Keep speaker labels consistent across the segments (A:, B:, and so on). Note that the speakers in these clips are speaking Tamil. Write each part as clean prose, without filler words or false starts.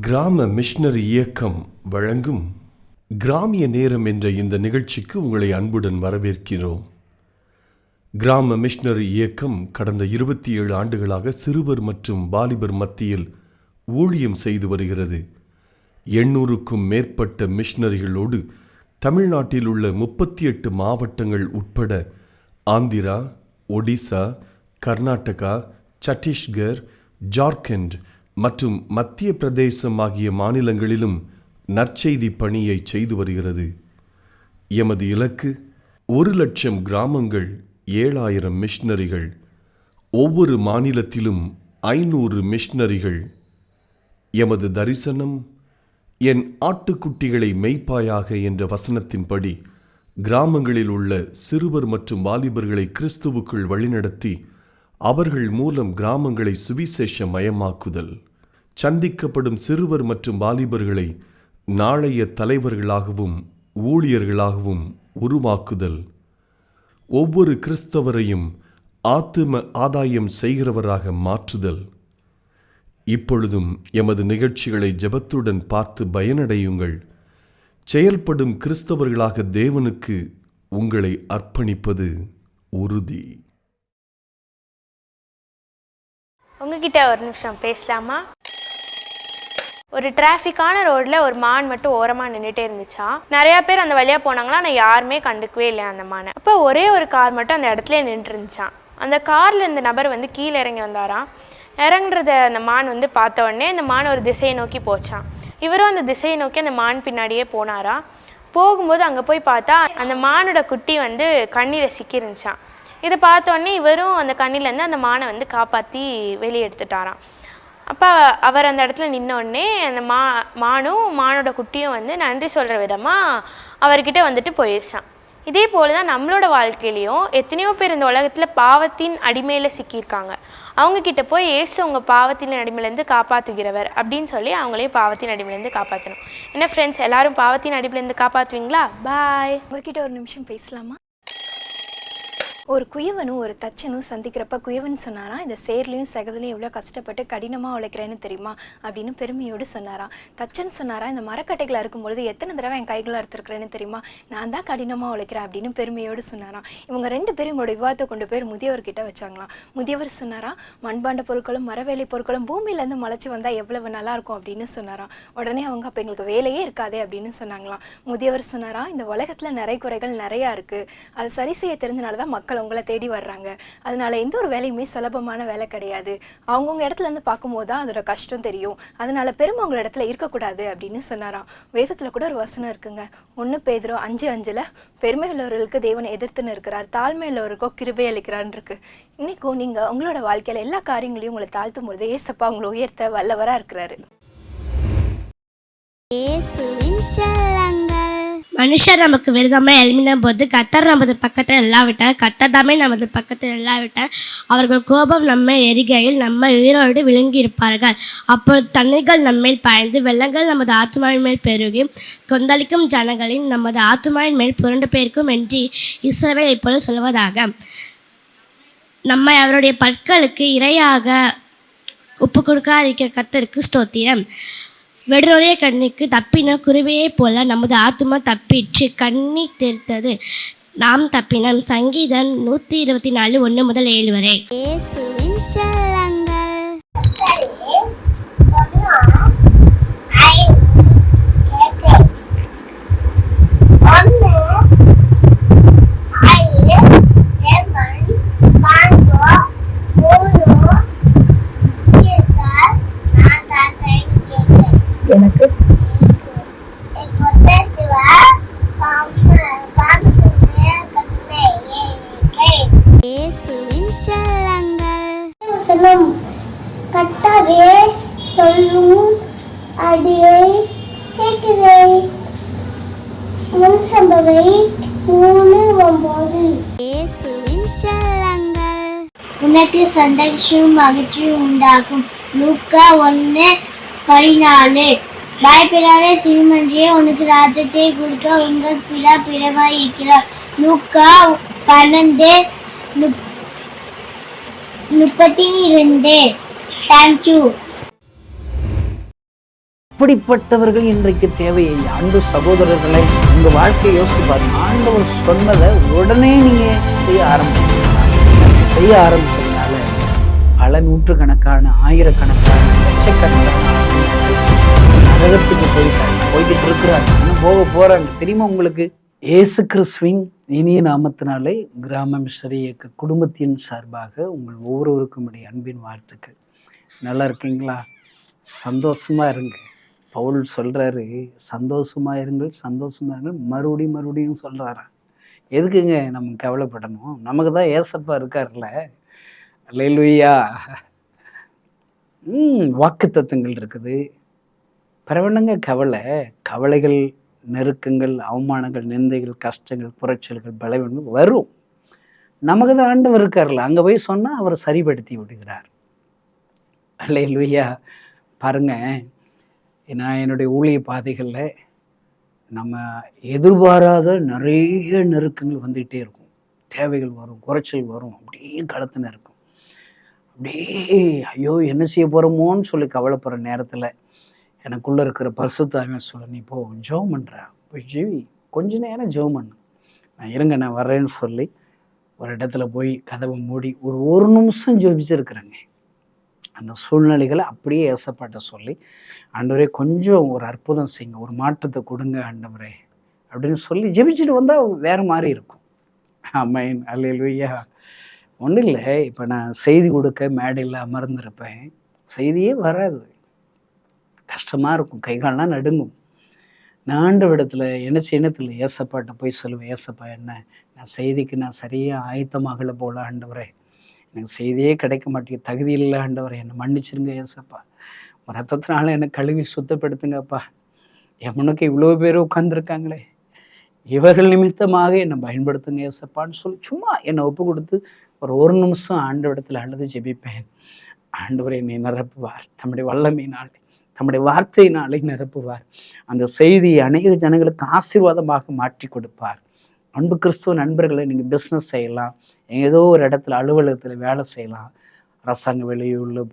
A: கிராம மிஷனரி இயக்கம் வழங்கும் கிராமிய நேரம் என்ற இந்த நிகழ்ச்சிக்கு உங்களை அன்புடன் வரவேற்கிறோம். கிராம மிஷனரி இயக்கம் கடந்த 27 ஆண்டுகளாக சிறுவர் மற்றும் வாலிபர் மத்தியில் ஊழியம் செய்து வருகிறது. 800க்கும் மேற்பட்ட மிஷனரிகளோடு தமிழ்நாட்டில் உள்ள 38 மாவட்டங்கள் உட்பட ஆந்திரா, ஒடிசா, கர்நாடகா, சத்தீஸ்கர், ஜார்க்கண்ட் மற்றும் மத்திய பிரதேசம் ஆகிய மாநிலங்களிலும் நற்செய்தி பணியை செய்து வருகிறது. எமது இலக்கு 1,00,000 கிராமங்கள், 7,000 மிஷனரிகள், ஒவ்வொரு மாநிலத்திலும் 500 மிஷனரிகள். எமது தரிசனம் என் ஆட்டுக்குட்டிகளை மேய்ப்பாயாக என்ற வசனத்தின்படி கிராமங்களில் உள்ள சிறுவர் மற்றும் வாலிபர்களை கிறிஸ்துவுக்குள் வழிநடத்தி அவர்கள் மூலம் கிராமங்களை சுவிசேஷ மயமாக்குதல், சந்திக்கப்படும் சிறுவர் மற்றும் வாலிபர்களை நாளைய தலைவர்களாகவும் ஊழியர்களாகவும் உருவாக்குதல், ஒவ்வொரு கிறிஸ்தவரையும் ஆத்தும ஆதாயம் செய்கிறவராக மாற்றுதல். இப்பொழுதும் எமது நிகழ்ச்சிகளை ஜெபத்துடன் பார்த்து பயனடையுங்கள். செயல்படும் கிறிஸ்தவர்களாக தேவனுக்கு உங்களை அர்ப்பணிப்பது உறுதி.
B: உங்ககிட்ட ஒரு நிமிஷம் பேசலாமா? ஒரு டிராஃபிக்கான ரோடில் ஒரு மான் மட்டும் ஓரமாக நின்றுட்டே இருந்துச்சா. நிறையா பேர் அந்த வழியாக போனாங்களா, ஆனால் யாருமே கண்டுக்கவே இல்லை அந்த மானை. அப்போ ஒரே ஒரு கார் மட்டும் அந்த இடத்துல நின்று இருந்துச்சான். அந்த காரில் இந்த நபர் கீழே இறங்கி வந்தாராம். இறங்குறத அந்த மான் பார்த்த உடனே அந்த மான் ஒரு திசையை நோக்கி போச்சான். இவரும் அந்த திசையை நோக்கி அந்த மான் பின்னாடியே போனாரா. போகும்போது அங்கே போய் பார்த்தா அந்த மானோட குட்டி கண்ணியில் சிக்கிருந்துச்சான். இதை பார்த்தோன்னே இவரும் அந்த கண்ணிலேருந்து அந்த மானை காப்பாற்றி வெளியே எடுத்துட்டாராம். அப்போ அவர் அந்த இடத்துல நின்னோடனே அந்த மானும் மானோட குட்டியும் நன்றி சொல்கிற விதமாக அவர்கிட்ட போயிடுச்சான். இதே போல் தான் நம்மளோட வாழ்க்கையிலையும் எத்தனையோ பேர் இந்த உலகத்தில் பாவத்தின் அடிமையில் சிக்கியிருக்காங்க. அவங்கக்கிட்ட போய் ஏசு உங்கள் பாவத்தின் அடிமையிலேருந்து காப்பாற்றுகிறவர் அப்படின்னு சொல்லி அவங்களையும் பாவத்தின் அடிமையிலேருந்து காப்பாற்றணும். என்ன ஃப்ரெண்ட்ஸ், எல்லாரும் பாவத்தின் அடிமையிலேருந்து காப்பாற்றுவீங்களா? பாய்.
C: உங்ககிட்ட ஒரு நிமிஷம் பேசலாமா? ஒரு குயவனும் ஒரு தச்சனும் சந்திக்கிறப்ப குயவன் சொன்னாராம், இந்த சேர்லையும் சகதுலையும் எவ்வளோ கஷ்டப்பட்டு கடினமாக உழைக்கிறேன்னு தெரியுமா அப்படின்னு பெருமையோடு சொன்னாராம். தச்சன் சொன்னாரா, இந்த மரக்கட்டைகளை இருக்கும்பொழுது எத்தனை தடவை என் கைகளை அறுத்துருக்கிறேன்னு தெரியுமா, நான் தான் கடினமாக உழைக்கிறேன் அப்படின்னு பெருமையோடு சொன்னாராம். இவங்க 2 பேரும் இவங்களோட விவாதத்தை கொண்டு போய் முதியவர்கிட்ட வச்சாங்களாம். முதியவர் சொன்னாரா, மண்பாண்ட பொருட்களும் மரவேலை பொருட்களும் பூமியிலேருந்து முளைச்சி வந்தால் எவ்வளவு நல்லாயிருக்கும் அப்படின்னு சொன்னாராம். உடனே அவங்க அப்போ எங்களுக்கு வேலையே இருக்காதே அப்படின்னு சொன்னாங்களாம். முதியவர் சொன்னாரா, இந்த உலகத்தில் நிறைய குறைகள் நிறையா இருக்குது, அது சரி செய்ய தெரிஞ்சனால தான் மக்கள் உங்களை தேடி வர்றாங்க. அதனால எந்த ஒரு வேலையுமே சுலபமான வேலை கிடையாது. அவங்கவுங்க இடத்துல இருந்து பார்க்கும்போது தான் அதோட கஷ்டம் தெரியும். அதனால பெருமை அவங்க இடத்துல இருக்கக்கூடாது அப்படின்னு சொன்னாராம். வேதத்துல கூட ஒரு வசனம் இருக்குங்க, 1 பேதுரு 5:5 பெருமை உள்ளவர்களுக்கு தேவன் எதிர்த்துன்னு இருக்கிறார், தாழ்மை உள்ளவருக்கோ கிருபை அளிக்கிறான்னு இருக்கு. இன்னைக்கும் நீங்க உங்களோட வாழ்க்கையில எல்லா காரியங்களையும் உங்களை தாழ்த்தும் பொழுது ஏசப்பா உங்களை உயர்த்த வல்லவரா இருக்கிறாரு.
D: மனுஷர் நமக்கு விரோதமாக எழுமின போது கர்த்தர் நமது பக்கத்தில் இல்லாவிட்டார், கர்த்தர் தாமே நமது பக்கத்தில் இல்லாவிட்டார், அவர்கள் கோபம் நம்மை எரிகையில் நம்மை உயிரோடு விழுங்கி இருப்பார்கள். அப்பொழுது தண்ணீர்கள் நம்மேல் பாய்ந்து வெள்ளங்கள் நமது ஆத்துமாவின் மேல் பெருகி கொந்தளிக்கும் ஜனங்களின் நமது ஆத்துமாவின் மேல் புரண்டு பெயர்க்கும் என்று இஸ்ரவேல் இப்பொழுது சொல்வதாக. நம்மை அவருடைய பற்களுக்கு இரையாக ஒப்பு கொடுக்காதிருக்கிற கர்த்தருக்கு ஸ்தோத்திரம். வெடுடைய கண்ணிக்கு தப்பின குருவியை போல நமது ஆத்துமா தப்பிற்று கண்ணி தெரித்தது, நாம் தப்பினம். சங்கீதம் 124 1-7 வரை.
E: எனக்கு கட்டாவே சொல்லும் அடியை கேட்கிறேன். முன் சம்பவை 3:9. உனக்கு சந்தோஷமும் மகிழ்ச்சியும் உண்டாகும். லூக்கா 1:14. பயப்படாதே சிறுமந்தியே, உனக்கு ராஜ்யத்தை கொடுக்க உங்கள் பிதா பிறவாய் இருக்கிறார். லூக்கா 12:32. தேங்க்யூ.
F: அப்படிப்பட்டவர்கள் இன்றைக்கு தேவையை. அன்பு சகோதரர்களை, உங்க வாழ்க்கையை யோசிப்பாரு. ஆண்டவர் சொன்னதை உடனே நீங்க செய்ய செய்ய ஆரம்பிச்சதுனால பல நூற்றுக்கணக்கான, ஆயிரக்கணக்கான, லட்சக்கணக்கான நரகத்துக்கு போய்கிட்டு இருக்கிறாங்க. இன்னும் போறாங்க. தெரியுமா உங்களுக்கு? இயேசு கிறிஸ்துவின் இனிய நாமத்தினாலே கிராம மிஷனரி இயக்க குடும்பத்தின் சார்பாக உங்கள் ஒவ்வொருவருக்கும் உடைய அன்பின் வாழ்த்துக்கள். நல்லா இருக்கீங்களா? சந்தோஷமா இருங்க. பவுல் சொல்றாரு, சந்தோஷமா இருங்கள், சந்தோஷமா இருங்கள், மறுபடியும் சொல்றாரா. எதுக்குங்க நம்ம கவலைப்படணும்? நமக்கு தான் ஏசப்பா இருக்கார்ல. அல்லேலூயா. வாக்குத்தத்தங்கள் இருக்குது. பரவணுங்க கவலைகள், நெருக்கங்கள், அவமானங்கள், நிந்தைகள், கஷ்டங்கள், குறைச்சல்கள், பலவீனங்கள் வரும். நமக்கு தான் ஆண்டவர் இருக்கார்ல. அங்கே போய் சொன்னால் அவர் சரிப்படுத்தி விடுகிறார். அல்லேலூயா. பாருங்க, நான் என்னுடைய ஊழிய பாதைகளில் நம்ம எதிர்பாராத நிறைய நெருக்கங்கள் வந்துகிட்டே இருக்கும். தேவைகள் வரும், குறைச்சல் வரும். அப்படியே களத்துன்னு இருக்கும். அப்படியே ஐயோ என்ன செய்ய போகிறோமோன்னு சொல்லி கவலைப்படுற நேரத்தில் எனக்குள்ளே இருக்கிற பரிசுத்தாவியை சொல்ல, நீ போ ஜெபம் பண்ணுறா, போய் ஜெபி, கொஞ்ச நேரம் ஜெபம் பண்ணு, நான் வர்றேன்னு சொல்லி ஒரு இடத்துல போய் கதவை மூடி ஒரு நிமிஷம் ஜெபிச்சிருக்கிறேங்க. அந்த சூழ்நிலைகளை அப்படியே ஏசப்பாட்ட சொல்லி, ஆண்டவரே கொஞ்சம் ஒரு அற்புதம் செய்யுங்க, ஒரு மாற்றத்தை கொடுங்க ஆண்டவரே அப்படின்னு சொல்லி ஜெபிச்சுட்டு வந்தால் வேறு மாதிரி இருக்கும். ஆமென். அல்லேலூயா. ஒன்றும் இல்லை, இப்போ நான் செய்தி கொடுக்க மேடையில் அமர்ந்திருப்பேன், செய்தியே வராது, கஷ்டமாக இருக்கும், கைகாலெலாம் நடுங்கும். நான் ஆண்டவரிடத்தில் என்ன செய்யணத்தில் ஏசப்பாட்ட போய் சொல்லுவேன், ஏசப்பா என்ன நான் செய்திக்கு நான் சரியாக ஆயத்தமாகலை போல ஆண்டவரே, எனக்கு செய்தியே கிடைக்க மாட்டேங்குது, தகுதி இல்லை ஆண்டவரே, என்னை மன்னிச்சிருங்க ஏசப்பா, ஒரு ரத்தத்தினால என்னை கழுவி சுத்தப்படுத்துங்கப்பா, என் முன்னுக்கு இவ்வளோ பேர் உட்காந்துருக்காங்களே, இவர்கள் நிமித்தமாக என்னை பயன்படுத்துங்க ஏசப்பான்னு சொல்லி சும்மா என்னை ஒப்பு கொடுத்து ஒரு நிமிஷம் ஆண்டவரிடத்தில் அழுது ஜெபிப்பேன். ஆண்டவரை என்னை நிரப்புவார், தம்முடைய வல்லமையினாலே, தம்முடைய வார்த்தையினாலே நிரப்புவார். அந்த செய்தியை அநேக ஜனங்களுக்கு ஆசீர்வாதமாக மாற்றி கொடுப்பார். அன்பு கிறிஸ்துவ நண்பர்களை, நீங்கள் பிஸ்னஸ் செய்யலாம், ஏதோ ஒரு இடத்துல அலுவலகத்தில் வேலை செய்யலாம், அரசாங்க வேலையுள்ள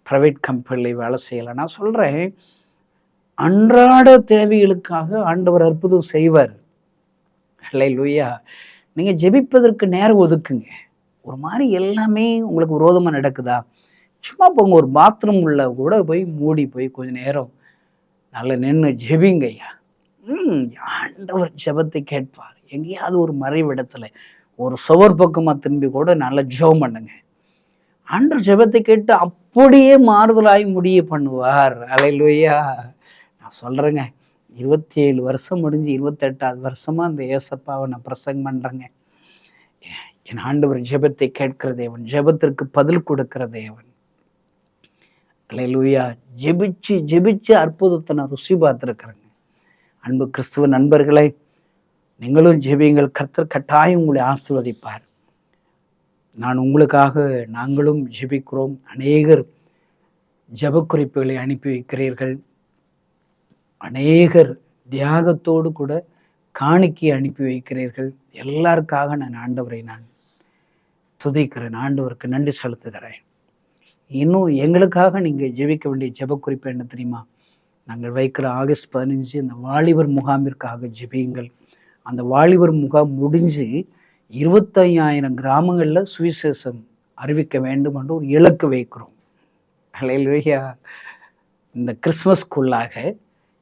F: ப்ரைவேட் கம்பெனியில் வேலை செய்யலாம். நான் சொல்கிறேன், அன்றாட தேவைகளுக்காக ஆண்டவர் அற்புதம் செய்வார். அல்லேலூயா. நீங்கள் ஜெபிப்பதற்கு நேரம் ஒதுக்குங்க. ஒரு மாதிரி எல்லாமே உங்களுக்கு விரோதமாக நடக்குதா, சும்மா போங்க, ஒரு பாத்ரூம் உள்ள கூட போய் மூடி போய் கொஞ்சம் நேரம் நல்லா நின்று ஜெபிங்க ஐயா. ஆண்டவர் ஜெபத்தை கேட்பார். எங்கேயாவது ஒரு மறைவிடத்துல ஒரு சுவர் பக்கமாக திரும்பி கூட நல்லா ஜெபம் பண்ணுங்க. ஆண்டவர் ஜெபத்தை கேட்டு அப்படியே மாறுதலாகி முடிய பண்ணுவார். அல்லேலூயா. நான் சொல்கிறேங்க, 27 வருஷம் முடிஞ்சு 28வது வருஷமாக அந்த ஏசப்பாவை நான் பிரசங்கம் பண்ணுறேங்க. என் ஆண்டவர் ஜெபத்தை கேட்கிற தேவன், ஜெபத்திற்கு பதில் கொடுக்கிற தேவன். அல்லேலூயா. ஜெபிச்சு அற்புதத்தை நான் ருசி பார்த்துருக்குறேங்க. அன்பு கிறிஸ்துவ நண்பர்களை, நீங்களும் ஜெபியுங்கள், கர்த்தர் கட்டாயம் உங்களை ஆசீர்வதிப்பார். நாங்களும் ஜெபிக்கிறோம். அநேகர் ஜெப குறிப்புகளை அனுப்பி வைக்கிறீர்கள். அநேகர் தியாகத்தோடு கூட காணிக்கை அனுப்பி வைக்கிறீர்கள். எல்லாருக்காக நான் ஆண்டவரை துதிக்கிறேன், ஆண்டவருக்கு நன்றி செலுத்துகிறேன். இன்னும் எங்களுக்காக நீங்கள் ஜெபிக்க வேண்டிய ஜெப குறிப்பு என்ன தெரியுமா? நாங்கள் வைக்கிற ஆகஸ்ட் 15 அந்த வாலிபர் முகாமிற்காக ஜெபியுங்கள். அந்த வாலிபர் முகாம் முடிஞ்சு 25,000 கிராமங்களில் சுவிசேஷம் அறிவிக்க வேண்டும் என்று ஒரு இலக்கு வைக்கிறோம். அல்லேலூயா. இந்த கிறிஸ்மஸ்க்குள்ளாக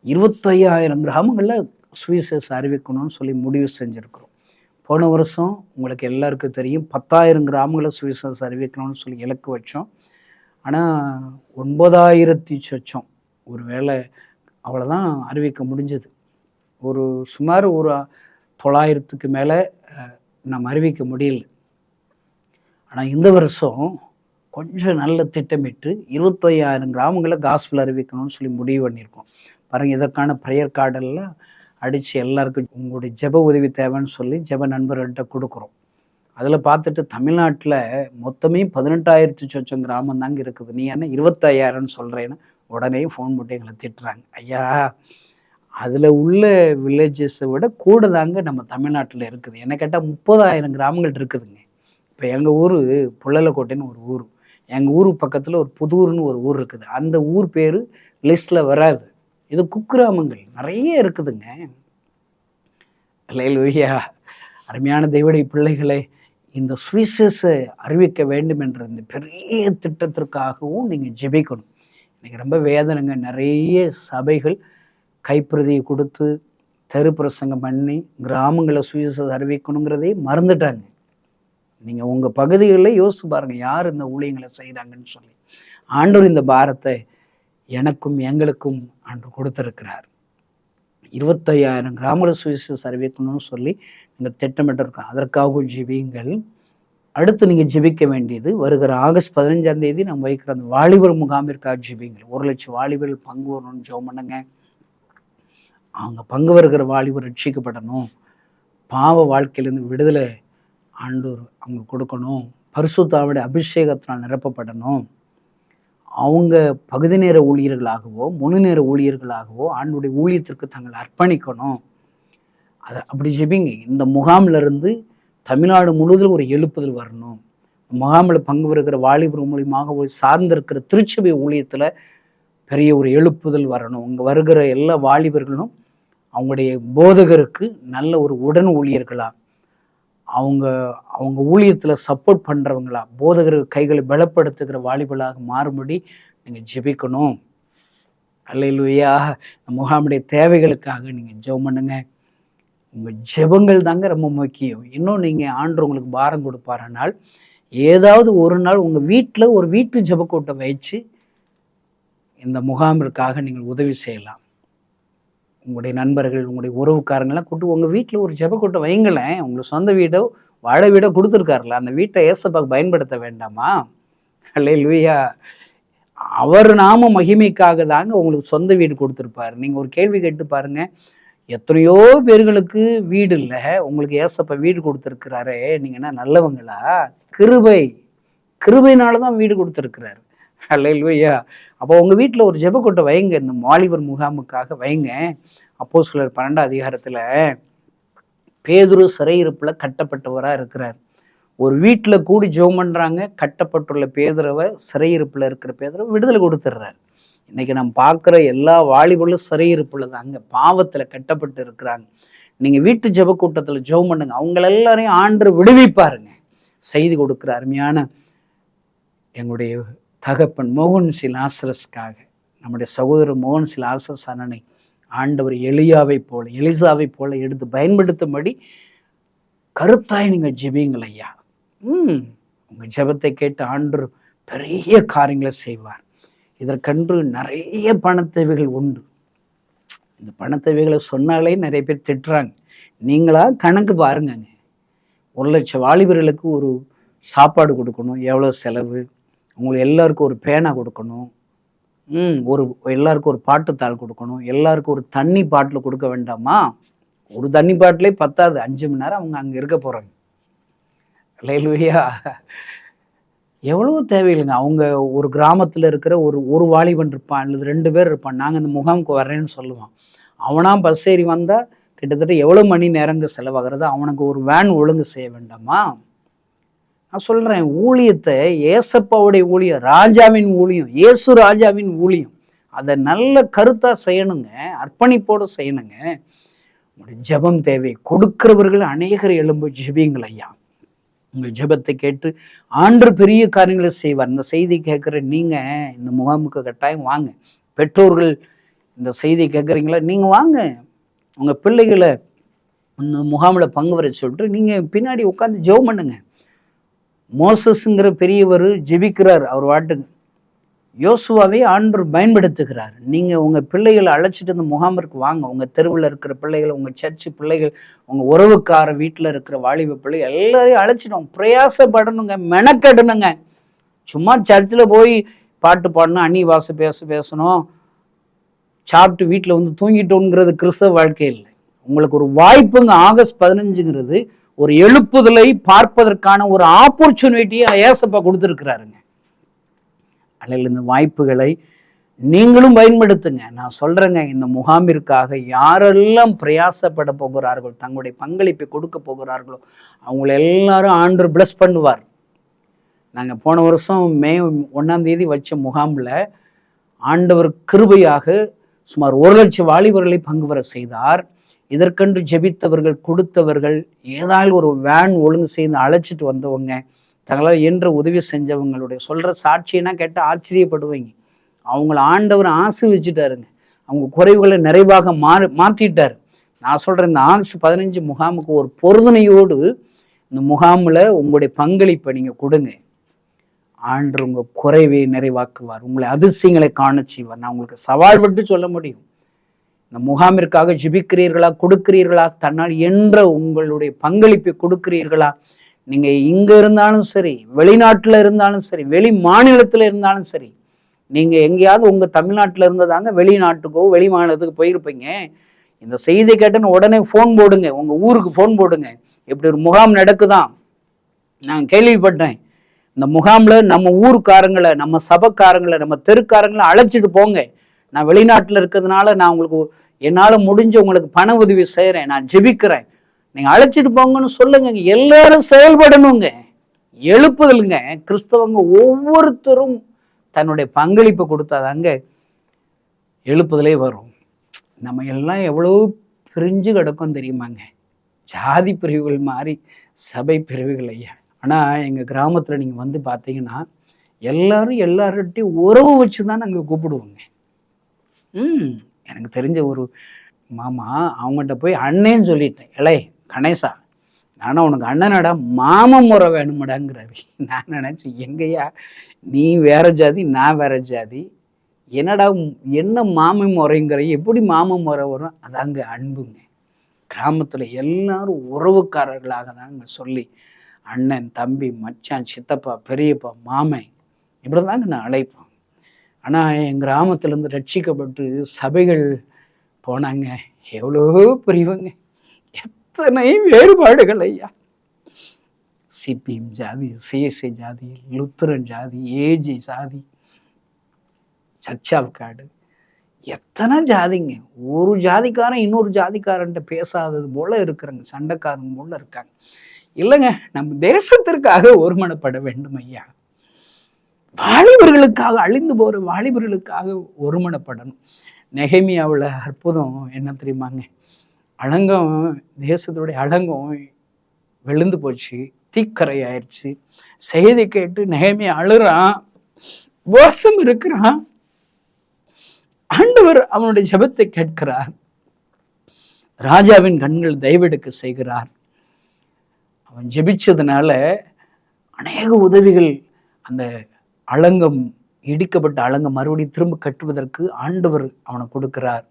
F: 25,000 கிராமங்களில் சுவிசேஷம் அறிவிக்கணும்னு சொல்லி முடிவு செஞ்சுருக்கிறோம். போன வருஷம் உங்களுக்கு எல்லாருக்கும் தெரியும், 10,000 கிராமங்களில் சுவிசேஷம் அறிவிக்கணும்னு சொல்லி இலக்கு வச்சோம். ஆனால் 9,000 சொச்சம் ஒரு வேளை அவ்வளோதான் அறிவிக்க முடிஞ்சது. சுமார் ஒரு 900க்கு மேலே நம்ம அறிவிக்க முடியல. ஆனால் இந்த வருஷம் கொஞ்சம் நல்ல திட்டமிட்டு 25,000 கிராமங்களில் காஸ்பல் அறிவிக்கணும்னு சொல்லி முடிவு பண்ணியிருக்கோம். பாருங்கள், இதற்கான ப்ரேயர் கார்டெல்லாம் அடித்து எல்லாருக்கும் உங்களுடைய ஜெப உதவி தேவைன்னு சொல்லி ஜெப நண்பர்கள்ட்ட கொடுக்குறோம். அதில் பார்த்துட்டு தமிழ்நாட்டில் மொத்தமே 18,000 சொச்சம் கிராமம் தாங்க இருக்குது. நீ என்ன 25,000ன்னு சொல்கிறேன்னு உடனே ஃபோன் போட்டு எங்களை திட்டுறாங்க. ஐயா, அதில் உள்ள வில்லேஜஸை விட கூட தாங்க நம்ம தமிழ்நாட்டில் இருக்குது. என்ன கேட்டால் 30,000 கிராமங்கள் இருக்குதுங்க. இப்போ எங்கள் ஊர் புள்ளலக்கோட்டைன்னு ஒரு ஊர், எங்கள் ஊர் பக்கத்தில் ஒரு புதூர்னு ஒரு ஊர் இருக்குது. அந்த ஊர் பேர் லிஸ்ட்டில் வராது. இது குக்கிராமங்கள் நிறைய இருக்குதுங்க. அல்லேலூயா. அருமையான தேவனுடைய பிள்ளைகளை, இந்த சுவிசேஷ அறிவிக்க வேண்டும் என்ற இந்த பெரிய திட்டத்திற்காகவும் நீங்கள் ஜெபிக்கணும். இன்னைக்கு ரொம்ப வேதனைங்க. நிறைய சபைகள் கைப்பிரதியை கொடுத்து தெரு பிரசங்கம் பண்ணி கிராமங்களில் சுவிசேஷம் அறிவிக்கணுங்கிறதே மறந்துட்டாங்க. நீங்கள் உங்கள் பகுதிகளில் யோசிச்சு பாருங்கள், யார் இந்த ஊழியங்களை செய்கிறாங்கன்னு சொல்லி. ஆண்டவர் இந்த பாரத்தை எனக்கும் எங்களுக்கும் ஆண்டவர் கொடுத்துருக்கிறார். 25,000 கிராம சுவிசேஷம் அறிவிக்கணும்னு சொல்லி நீங்கள் திட்டமிட்டிருக்கோம். அதற்காகவும் ஜெபியுங்கள். அடுத்து நீங்கள் ஜெபிக்க வேண்டியது, வருகிற ஆகஸ்ட் 15ஆம் தேதி நம்ம வைக்கிற அந்த வாலிபர் முகாமிற்காக ஜெபியுங்கள். 1,00,000 வாலிபர்கள் பங்கு வரணும்னு ஜெபம் பண்ணுங்க. அவங்க பங்கு வருகிற வாலிபர் ரட்சிக்கப்படணும், பாவ வாழ்க்கையிலேருந்து விடுதலை ஆண்டவர் அவங்களுக்கு கொடுக்கணும், பரிசுத்தாவுடைய அபிஷேகத்தினால் நிரப்பப்படணும், அவங்க பகுதி நேர ஊழியர்களாகவோ முழு நேர ஊழியர்களாகவோ ஆண்டவருடைய ஊழியத்திற்கு தங்களை அர்ப்பணிக்கணும். அதை அப்படி ஜெபிங்க. இந்த முகாமிலிருந்து தமிழ்நாடு முழுவதும் ஒரு எழுப்புதல் வரணும். முகாமில் பங்கு வருகிற வாலிபர் மூலியமாக ஒரு சார்ந்திருக்கிற திருச்சபை ஊழியத்தில் பெரிய ஒரு எழுப்புதல் வரணும். இங்கே வருகிற எல்லா வாலிபர்களும் அவங்களுடைய போதகருக்கு நல்ல ஒரு உடன் ஊழியர்களா, அவங்க ஊழியத்தில் சப்போர்ட் பண்ணுறவங்களா, போதகர் கைகளை பலப்படுத்துகிற வாலிபர்களாக மாறும்படி நீங்கள் ஜெபிக்கணும். அல்லேலூயா. முகாமுடைய தேவைகளுக்காக நீங்கள் ஜெபம் பண்ணுங்க. உங்கள் ஜெபங்கள் தாங்க ரொம்ப முக்கியம். இன்னும் நீங்கள் ஆண்டவர் உங்களுக்கு பாரம் கொடுப்பாருனால், ஏதாவது ஒரு நாள் உங்கள் வீட்டில் ஒரு வீட்டு ஜெபக்கூட்டம் வச்சு இந்த முகாமிற்காக நீங்கள் உதவி செய்யலாம். உங்களுடைய நண்பர்கள், உங்களுடைய உறவுக்காரங்களாம் கூப்பிட்டு உங்கள் வீட்டில் ஒரு ஜெபக்கூட்டம் வைங்களேன். உங்களுக்கு சொந்த வீடோ வாழை வீடோ கொடுத்துருக்காருல, அந்த வீட்டை ஏசப்பாக்கு பயன்படுத்த வேண்டாமா? அல்லேலூயா. அவர் நாம மகிமைக்காக தாங்க உங்களுக்கு சொந்த வீடு கொடுத்துருப்பாரு. நீங்கள் ஒரு கேள்வி கேட்டு பாருங்க, எத்தனையோ பேர்களுக்கு வீடு இல்லை, உங்களுக்கு ஏசப்பா வீடு கொடுத்துருக்கிறாரே, நீங்கள் என்ன நல்லவங்களா? கிருபையினால தான் வீடு கொடுத்துருக்கிறாரு. அல்லேலூயா. அப்போ உங்கள் வீட்டில் ஒரு ஜெபக்கூட்டம் வைங்க, இந்த வாலிபர் முகாமுக்காக வைங்க. அப்போஸ்தலர் 12ஆம் அதிகாரத்தில் பேதுரு சிறையிருப்பில் கட்டப்பட்டவராக இருக்கிறார். ஒரு வீட்டில் கூடி ஜெபம் பண்ணுறாங்க. கட்டப்பட்டுள்ள பேதுருவை, சிறையிருப்பில் இருக்கிற பேதுருவை விடுதலை கொடுத்துட்றாரு. இன்றைக்கி நம்ம பார்க்குற எல்லா வாலிபர்களும் சிறையிருப்பில் தாங்க, பாவத்தில் கட்டப்பட்டு இருக்கிறாங்க. நீங்கள் வீட்டு ஜெபக்கூட்டத்தில் ஜெபம் பண்ணுங்க, அவங்கள எல்லாரையும் ஆண்டவர் விடுவிப்பாருங்க. செய்தி கொடுக்குற அருமையான எங்களுடைய தகப்பன் மோகன் சி லாசரஸ்க்காக, நம்முடைய சகோதரர் மோகன் சி லாசரஸ் அண்ணனை ஆண்டவர் எலிசாவை போல எடுத்து பயன்படுத்தும்படி கருத்தாய் நீங்கள் ஜெபியுங்கள் ஐயா. உங்கள் ஜெபத்தை கேட்டு ஆண்டவர் பெரிய காரியங்களை செய்வார். இதற்கென்று நிறைய பணத்தேவைகள் உண்டு. இந்த பணத்தேவைகளை சொன்னாலே நிறைய பேர் திட்டுறாங்க. நீங்களா கணக்கு பாருங்கங்க. 1,00,000 வாலிபர்களுக்கு ஒரு சாப்பாடு கொடுக்கணும், எவ்வளோ செலவு? உங்களுக்கு எல்லாருக்கும் ஒரு பேனா கொடுக்கணும், எல்லாருக்கும் ஒரு பாட்டுத்தாள் கொடுக்கணும், எல்லாருக்கும் ஒரு தண்ணி பாட்டில் கொடுக்க வேண்டாமா? ஒரு தண்ணி பாட்டிலே பத்தாது, 5 மணி நேரம் அவங்க அங்கே இருக்க போகிறாங்க. அல்லேலூயா. எவ்வளோ தேவையில்லைங்க. அவங்க ஒரு கிராமத்தில் இருக்கிற ஒரு வாலிபன் இருப்பான், அல்லது 2 பேர் இருப்பான். நாங்கள் இந்த முகாமுக்கு வர்றேன்னு சொல்லுவான். அவனா பஸ் ஏறி வந்தால் கிட்டத்தட்ட எவ்வளோ மணி நேரங்க செலவாகிறது? அவனுக்கு ஒரு வேன் ஒழுங்கு செய்ய வேண்டாமா? நான் சொல்கிறேன், ஊழியத்தை, ஏசப்பாவுடைய ஊழியம், ராஜாவின் ஊழியம், இயேசு ராஜாவின் ஊழியம், அதை நல்ல கருத்தாக செய்யணுங்க, அர்ப்பணிப்போடு செய்யணுங்க. உங்களுடைய ஜெபம் தேவை. கொடுக்கிறவர்கள் அநேகர் எழும்பு ஜெபியுங்கள் ஐயா. உங்கள் ஜெபத்தை கேட்டு ஆண்டவர் பெரிய காரியங்களை செய்வார். இந்த செய்தி கேட்குற நீங்கள் இந்த முகாமுக்கு கட்டாயம் வாங்க. பெற்றோர்கள் இந்த செய்தி கேட்குறீங்களா? நீங்கள் வாங்க. உங்கள் பிள்ளைகளை இந்த முகாமில் பங்கு வர சொல்லிட்டு நீங்கள் பின்னாடி உட்காந்து ஜெபம் பண்ணுங்க. மோசஸ்ங்கிற பெரியவர் ஜெபிக்கிறார், அவர் வாட்டுக்கு. யோசுவாவே ஆண்டவர் பயன்படுத்துகிறார். நீங்கள் உங்கள் பிள்ளைகளை அழைச்சிட்டு இந்த முகாமிற்கு வாங்க. உங்கள் தெருவில் இருக்கிற பிள்ளைகள், உங்கள் சர்ச்சு பிள்ளைகள், உங்கள் உறவுக்கார வீட்டில் இருக்கிற வாலிப பிள்ளைகள் எல்லாரையும் அழைச்சிட்டோம். பிரயாசப்படணுங்க, மெனக்கெடணுங்க. சும்மா சர்ச்சில் போய் பாட்டு பாடணும், அன்னி வாச பேசணும், சாப்பிட்டு வீட்டில் வந்து தூங்கிட்டோங்கிறது கிறிஸ்தவ வாழ்க்கை இல்லை. உங்களுக்கு ஒரு வாய்ப்புங்க. ஆகஸ்ட் 15ங்கிறது ஒரு எழுப்புதலை பார்ப்பதற்கான ஒரு ஆப்பர்ச்சுனிட்டியை ஏசப்பா கொடுத்துருக்கிறாருங்க. அதில் இந்த வாய்ப்புகளை நீங்களும் பயன்படுத்துங்க. நான் சொல்கிறேங்க, இந்த முகாமிற்காக யாரெல்லாம் பிரயாசப்பட போகிறார்கள், தங்களுடைய பங்களிப்பை கொடுக்க போகிறார்களோ அவங்கள எல்லாரும் ஆண்டவர் பிளஸ் பண்ணுவார். நாங்கள் போன வருஷம் மே 1ஆம் தேதி வச்ச முகாமில் ஆண்டவர் கிருபையாக சுமார் 1,00,000 வாலிபர்களை பங்கு வர செய்தார். இதற்கென்று ஜெபித்தவர்கள், கொடுத்தவர்கள், ஏதாவது ஒரு வேன் ஒழுங்கு செய்து அழைச்சிட்டு வந்தவங்க, தங்களால் என்ற உதவி செஞ்சவங்களுடைய சொல்கிற சாட்சியென்னா கேட்டால் ஆச்சரியப்படுவீங்க. அவங்கள ஆண்டவர் ஆசீர்வதிச்சிட்டாருங்க. அவங்க குறைவுகளை நிறைவாக மாற்றிட்டார். நான் சொல்கிறேன், இந்த ஆகஸ்ட் 15 முகாமுக்கு ஒரு பொருதனையோடு இந்த முகாமில் உங்களுடைய பங்களிப்பை நீங்கள் கொடுங்க. ஆண்டவர் உங்கள் குறைவை நிறைவாக்குவார், உங்களை அதிசயங்களை காண செய்வார். நான் உங்களுக்கு சவால் விட்டு சொல்ல முடியும். இந்த முகாமிற்காக ஜெபிக்கிறீர்களா, கொடுக்கிறீர்களா? தன்னால் என்ற உங்களுடைய பங்களிப்பை கொடுக்கிறீர்களா? நீங்கள் இங்கே இருந்தாலும் சரி, வெளிநாட்டில் இருந்தாலும் சரி, வெளி மாநிலத்தில் இருந்தாலும் சரி, நீங்கள் எங்கேயாவது உங்கள் தமிழ்நாட்டில் இருந்ததாங்க வெளிநாட்டுக்கோ வெளி மாநிலத்துக்கு போயிருப்பீங்க. இந்த செய்தி கேட்டேன்னு உடனே ஃபோன் போடுங்க, உங்கள் ஊருக்கு ஃபோன் போடுங்க. இப்படி ஒரு முகாம் நடக்குதான், நான் கேள்விப்பட்டேன். இந்த முகாமில் நம்ம ஊருக்காரங்களை, நம்ம சபைக்காரங்களை, நம்ம தெருக்காரங்களை அழைச்சிட்டு போங்க. நான் வெளிநாட்டில் இருக்கிறதுனால நான் உங்களுக்கு என்னால் முடிஞ்ச உங்களுக்கு பண உதவி செய்கிறேன், நான் ஜெபிக்கிறேன், நீங்கள் அழைச்சிட்டு போங்கன்னு சொல்லுங்க. எல்லாரும் செயல்படணுங்க. எழுப்புதலுங்க. கிறிஸ்தவங்க ஒவ்வொருத்தரும் தன்னுடைய பங்களிப்பை கொடுத்தாதாங்க எழுப்புதலே வரும். நம்ம எல்லாம் எவ்வளோ பிரிஞ்சு கிடக்கும் தெரியுமாங்க. ஜாதி பிரிவுகள் மாறி சபை பிரிவுகள் ஐயா. ஆனால் எங்கள் கிராமத்தில் நீங்கள் வந்து பார்த்தீங்கன்னா எல்லாரும் எல்லார்கிட்டையும் உறவு வச்சு தான் நாங்கள் கூப்பிடுவோங்க. எனக்கு தெரிஞ்ச ஒரு மாமா, அவங்ககிட்ட போய் அண்ணேன்னு சொல்லிட்டேன். இலை கணேசா, ஆனால் உனக்கு அண்ணனடா மாமன் முறை வேணுமடாங்கிறாரு. நான் நினச்சேன், எங்கய்யா நீ வேற ஜாதி நான் வேற ஜாதி, என்னடா என்ன மாமன் முறைங்கிற, எப்படி மாமன் முறை வரும்? அதாங்க அன்புங்க. கிராமத்தில் எல்லாரும் உறவுக்காரர்களாக தாங்க சொல்லி அண்ணன், தம்பி, மச்சான், சித்தப்பா, பெரியப்பா, மாமன் இப்படி தாங்க நான் அழைப்பேன். ஆனால் என் கிராமத்திலேருந்து ரட்சிக்கப்பட்டு சபைகள் போனாங்க, எவ்வளோ பிரிவுங்க, எத்தனை வேறுபாடுகள் ஐயா. சிபிஎம் ஜாதி, சிஎஸ்ஐ ஜாதி, லுத்தரன் ஜாதி, ஏஜி ஜாதி, சர்ச் ஆஃப் கார்டு, எத்தனை ஜாதிங்க. ஒரு ஜாதிக்காரன் இன்னொரு ஜாதிக்காரன்ட்ட பேசாதது போல இருக்கிறாங்க, சண்டைக்காரங்க போல இருக்காங்க. இல்லைங்க, நம்ம தேசத்திற்காக ஒருமனப்பட வேண்டும் ஐயா. வாலிபர்களுக்காக, அழிந்து போகிற வாலிபர்களுக்காக ஒருமனப்படணும். நெகேமியாவில் அற்புதம் என்ன தெரியுமாங்க? அலங்கம், தேசத்துடைய அலங்கம் விழுந்து போச்சு, தீக்கரை ஆயிடுச்சு. செய்தி கேட்டு நெகேமியா அழுறான், உபவாசம் இருக்கிறான். ஆண்டவர் அவனுடைய ஜெபத்தை கேட்கிறார். ராஜாவின் கண்கள் தயவெடுக்க செய்கிறார். அவன் ஜெபிச்சதுனால அநேக உதவிகள், அந்த அலங்கம், இடிக்கப்பட்ட அலங்கம் மறுபடியும் திரும்ப கட்டுவதற்கு ஆண்டவர் அவனை கொடுக்கிறார்.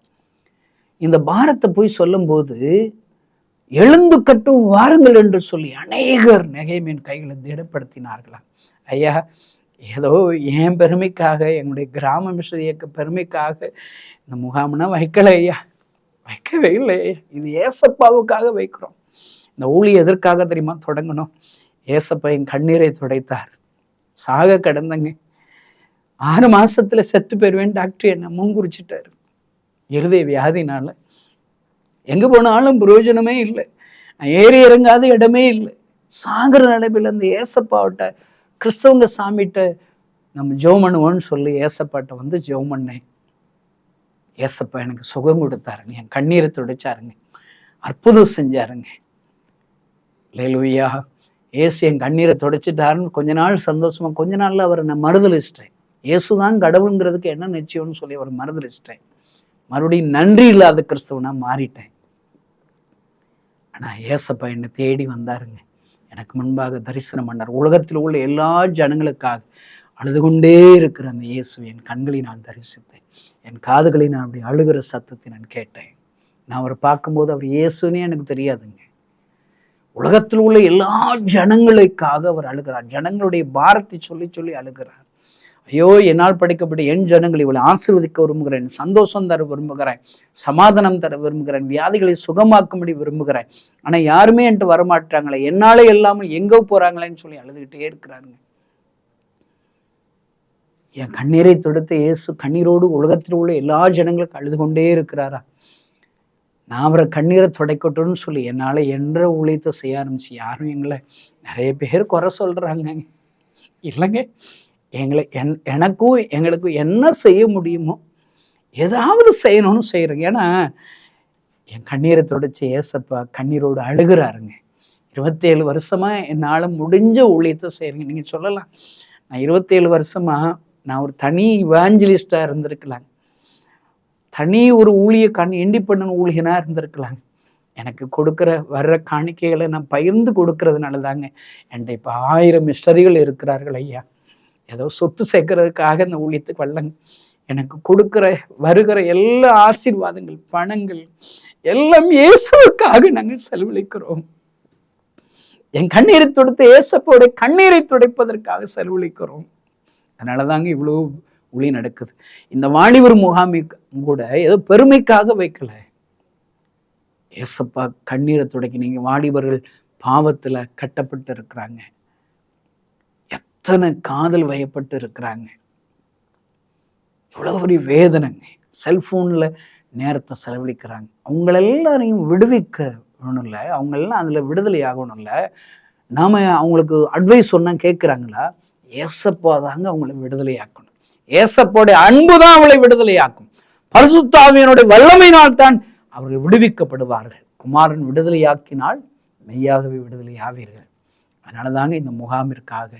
F: இந்த பாரத்தை போய் சொல்லும்போது எழுந்து கட்டும் வாருங்கள் என்று சொல்லி அநேகர் நெகேமியாவின் கைகளை திடப்படுத்தினார்களாம். ஐயா, ஏதோ என் பெருமைக்காக, எங்களுடைய கிராம மிஷன் இயக்க பெருமைக்காக இந்த முகாம்னா வைக்கல ஐயா, வைக்கவே இல்லை. இது ஏசப்பாவுக்காக வைக்கிறோம். இந்த ஊழிய எதற்காக தெரியுமா தொடங்கணும்? ஏசப்பா என் கண்ணீரை துடைத்தார். சாக கிடந்தங்க, 6 மாசத்துல செத்து போயிருவேன் டாக்டர் என்ன முன்குறிச்சிட்டாரு. இருதய வியாதினால எங்கே போனாலும் பிரயோஜனமே இல்லை, ஏறி இறங்காத இடமே இல்லை. சாகிற நிலைமையில் அந்த ஏசப்பாவிட்ட, கிறிஸ்தவங்க சாமிகிட்ட நம்ம ஜெபம் பண்ணுவோன்னு சொல்லி ஏசப்பாட்ட வந்து ஜெபம் பண்ணேன். ஏசப்பா எனக்கு சுகம் கொடுத்தாருங்க, என் கண்ணீரை துடைச்சாருங்க, அற்புதம் செஞ்சாருங்க. அல்லேலூயா. ஏசு என் கண்ணீரை துடைச்சிட்டாருன்னு கொஞ்ச நாள் சந்தோஷமா, கொஞ்ச நாள்ல அவரை நான் மறுதலிச்சிட்டேன். இயேசுதான் கடவுளுங்கிறதுக்கு என்ன நிச்சயம்னு சொல்லி அவர் மறுதலிச்சிட்டேன். மறுபடியும் நன்றி இல்லாத கிறிஸ்தவனா மாறிட்டேன். ஆனா ஏசப்பா என்னை தேடி வந்தாருங்க, எனக்கு முன்பாக தரிசனம் பண்ணார். உலகத்தில் உள்ள எல்லா ஜனங்களுக்காக அழுது கொண்டே இருக்கிற அந்த இயேசு என் கண்களை நான் தரிசித்தேன். என் காதுகளை நான் அப்படி அழுகிற சத்தத்தை நான் கேட்டேன். நான் அவரை பார்க்கும்போது அவர் இயேசுன்னே எனக்கு தெரியாதுங்க. உலகத்தில் உள்ள எல்லா ஜனங்களுக்காக அவர் அழுகிறார். ஜனங்களுடைய பாரத்தை சொல்லி சொல்லி அழுகிறார். ஐயோ, என்னால் படைக்கப்பட்ட என் ஜனங்களை இவளை ஆசீர்வதிக்க விரும்புகிறேன், சந்தோஷம் தர விரும்புகிறேன், சமாதானம் தர விரும்புகிறேன், வியாதிகளை சுகமாக்கும்படி விரும்புகிறேன். ஆனால் யாருமே என்கிட்ட வரமாட்டாங்களே, என்னாலே எல்லாமே எங்கே போகிறாங்களேன்னு சொல்லி அழுதுகிட்டே இருக்கிறாருங்க. என் கண்ணீரை தொடுத்த இயேசு கண்ணீரோடு உலகத்தில் உள்ள எல்லா ஜனங்களுக்கும் அழுது கொண்டே இருக்கிறாரா? நான் அவரை கண்ணீரை துடைக்கட்டும்னு சொல்லி என்னால் என்ற ஊழியத்தை செய்ய ஆரம்பிச்சு யாரும் எங்களை நிறைய பேர் குறை சொல்கிறாங்க. இல்லைங்க, எங்களுக்கும் என்ன செய்ய முடியுமோ ஏதாவது செய்யணும்னு செய்கிறேங்க. ஏன்னா என் கண்ணீரை தொடச்சி ஏசப்பா கண்ணீரோடு அழுகிறாருங்க. 27 வருஷமா என்னால் முடிஞ்ச ஊழியத்தை செய்கிறேங்க. நீங்கள் சொல்லலாம், நான் 27 வருஷமா நான் ஒரு தனி இவாஞ்சலிஸ்டாக இருந்திருக்கலாங்க, தனி ஒரு இண்டிபெண்டன்ட் ஊழியனாக இருந்திருக்கலாங்க. எனக்கு கொடுக்குற வர்ற காணிக்கைகளை நான் பகிர்ந்து கொடுக்கறதுனால தாங்க என்கிட்ட இப்போ 1000 மிஸ்டரிகள் இருக்கிறார்கள் ஐயா. ஏதோ சொத்து சேர்க்கறதுக்காக இந்த ஊழியத்துக்கு வரலங்க. எனக்கு கொடுக்குற வருகிற எல்லா ஆசீர்வாதங்கள், பணங்கள் எல்லாம் இயேசுவுக்காக நாங்கள் செலவழிக்கிறோம். என் கண்ணீரை துடைத்து ஏசப்போட கண்ணீரை துடைப்பதற்காக செலவழிக்கிறோம். அதனால தாங்க இவ்வளோ ஒளி நடக்குது. இந்த வாலிபர் முகாமை கூட ஏதோ பெருமைக்காக வைக்கல. ஏசப்பா கண்ணீரை துடைக்க. நீங்க வாலிபர்கள் பாவத்துல கட்டப்பட்டு இருக்கிறாங்க, எத்தனை காதல் வயப்பட்டு இருக்கிறாங்க, இவ்வளவு பெரிய வேதனைங்க. செல்போன்ல நேரத்தை செலவழிக்கிறாங்க. அவங்களெல்லாரையும் விடுவிக்க ஒன்றும் இல்லை, அவங்களெல்லாம் அதில் விடுதலை ஆகணும் இல்லை. நாம் அவங்களுக்கு அட்வைஸ் சொன்னால் கேட்குறாங்களா? ஏசப்பா தாங்க அவங்களை விடுதலை ஆக்கணும். ஏசப்போடைய அன்பு தான் அவளை விடுதலை ஆக்கும். பரிசுத்த ஆவியினுடைய வல்லமையினால் தான் அவர்கள் விடுவிக்கப்படுவார்கள். குமாரன் விடுதலையாக்கினால் மெய்யாகவே விடுதலை ஆவீர்கள். அதனால தாங்க இந்த முகாமிற்காக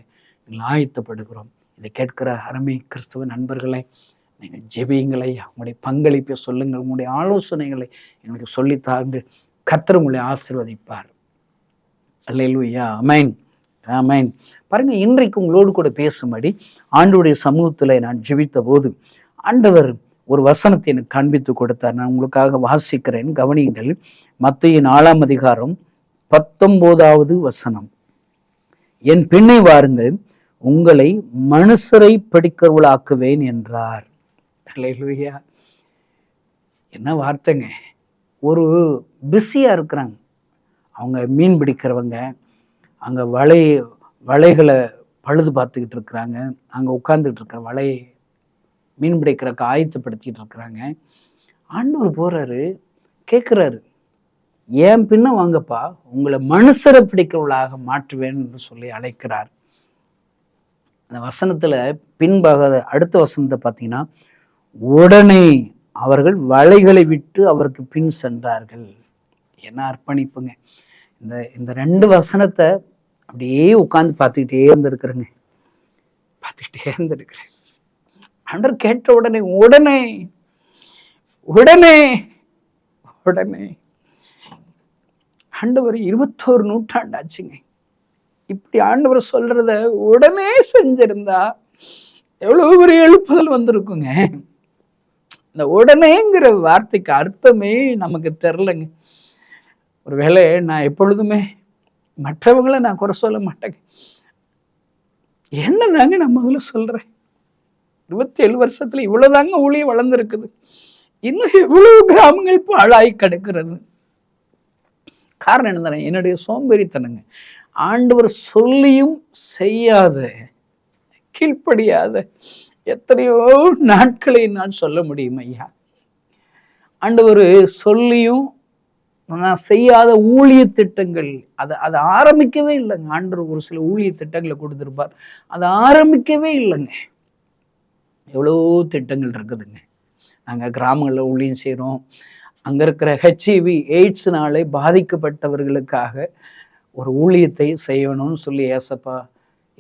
F: நீங்கள் ஆயத்தப்படுகிறோம். இதை கேட்கிற அருமை கிறிஸ்தவ நண்பர்களை நீங்கள் ஜெபியுங்களை, உங்களுடைய பங்களிப்பை சொல்லுங்கள், உங்களுடைய ஆலோசனைகளை எங்களுக்கு சொல்லித்தாங்க. கர்த்தர் உங்களை ஆசீர்வதிப்பார். அல்லேலூயா, ஆமென், ஆமென். பாருங்க, இன்றைக்கு உங்களோடு கூட பேசும்படி ஆண்டவருடைய சமூகத்தில் நான் ஜெபித்த போது ஆண்டவர் ஒரு வசனத்தை எனக்கு காண்பித்து கொடுத்தார். நான் உங்களுக்காக வாசிக்கிறேன், கவனியுங்கள். மத்தேயு 4ஆம் அதிகாரம் 19வது வசனம். என் பின்னே வாருங்கள், உங்களை மனுஷரை பிடிக்கிறவளாக்குவேன் என்றார். அல்லேலூயா. என்ன வார்த்தைங்க. ஒரு பிஸியா இருக்கிறாங்க அவங்க, மீன் பிடிக்கிறவங்க, அங்க வலைகளை பழுது பார்த்துக்கிட்டு இருக்கிறாங்க, அங்க உட்கார்ந்துக்கிட்டு இருக்கிற மீன் பிடிக்கிறக்கு ஆயத்தப்படுத்திட்டு இருக்கிறாங்க. ஆண்டவர் போறாரு, கேட்குறாரு, ஏன் பின்ன வாங்கப்பா, உங்களை மனுஷரை பிடிக்கிறவளாக மாற்றுவேன் என்று சொல்லி அழைக்கிறார். அந்த வசனத்துல பின்பாக அடுத்த வசனத்தை பார்த்தீங்கன்னா, உடனே அவர்கள் வலைகளை விட்டு அவருக்கு பின் சென்றார்கள். என்ன அர்ப்பணிப்புங்க. இந்த 2 வசனத்தை அப்படியே உட்கார்ந்து பார்த்துக்கிட்டே இருந்திருக்கிறேங்க, பார்த்துக்கிட்டே இருந்திருக்கிறேன். ஆண்டவர் கேட்ட உடனே உடனே உடனே உடனே ஆண்டவர் 21 நூற்றாண்டு ஆச்சுங்க. இப்படி ஆண்டவர் சொல்றத உடனே செஞ்சிருந்தா எவ்வளவு ஒரு எழுப்புதல் வந்திருக்குங்க. இந்த உடனேங்கிற வார்த்தைக்கு அர்த்தமே நமக்கு தெரிலங்க. ஒருவேளை நான் எப்பொழுதுமே மற்றவங்களை நான் குறை சொல்ல மாட்டேங்க. என்னதாங்க நான் முதல்ல சொல்றேன், 27 வருஷத்துல இவ்வளவுதாங்க ஊழியம் வளர்ந்துருக்குது. இன்னும் எவ்வளவு கிராமங்கள் பாழாய் கிடக்கிறது. காரணம் என்ன தானே? என்னுடைய சோம்பேறித்தனங்க. ஆண்டவர் சொல்லியும் செய்யாத, கீழ்ப்படியாத எத்தனையோ நாட்களை நான் சொல்ல முடியும் ஐயா. ஆண்டவர் சொல்லியும் நான் செய்யாத ஊழிய திட்டங்கள், அதை ஆரம்பிக்கவே இல்லைங்க. ஆண்டவர் ஒரு சில ஊழிய திட்டங்களை கொடுத்துருப்பார், அதை ஆரம்பிக்கவே இல்லைங்க. எவ்வளோ திட்டங்கள் இருக்குதுங்க. நாங்கள் கிராமங்களில் ஊழியம் செய்கிறோம். அங்கே இருக்கிற HIV எய்ட்ஸ்னாலே பாதிக்கப்பட்டவர்களுக்காக ஒரு ஊழியத்தை செய்யணும்னு சொல்லி ஏசப்பா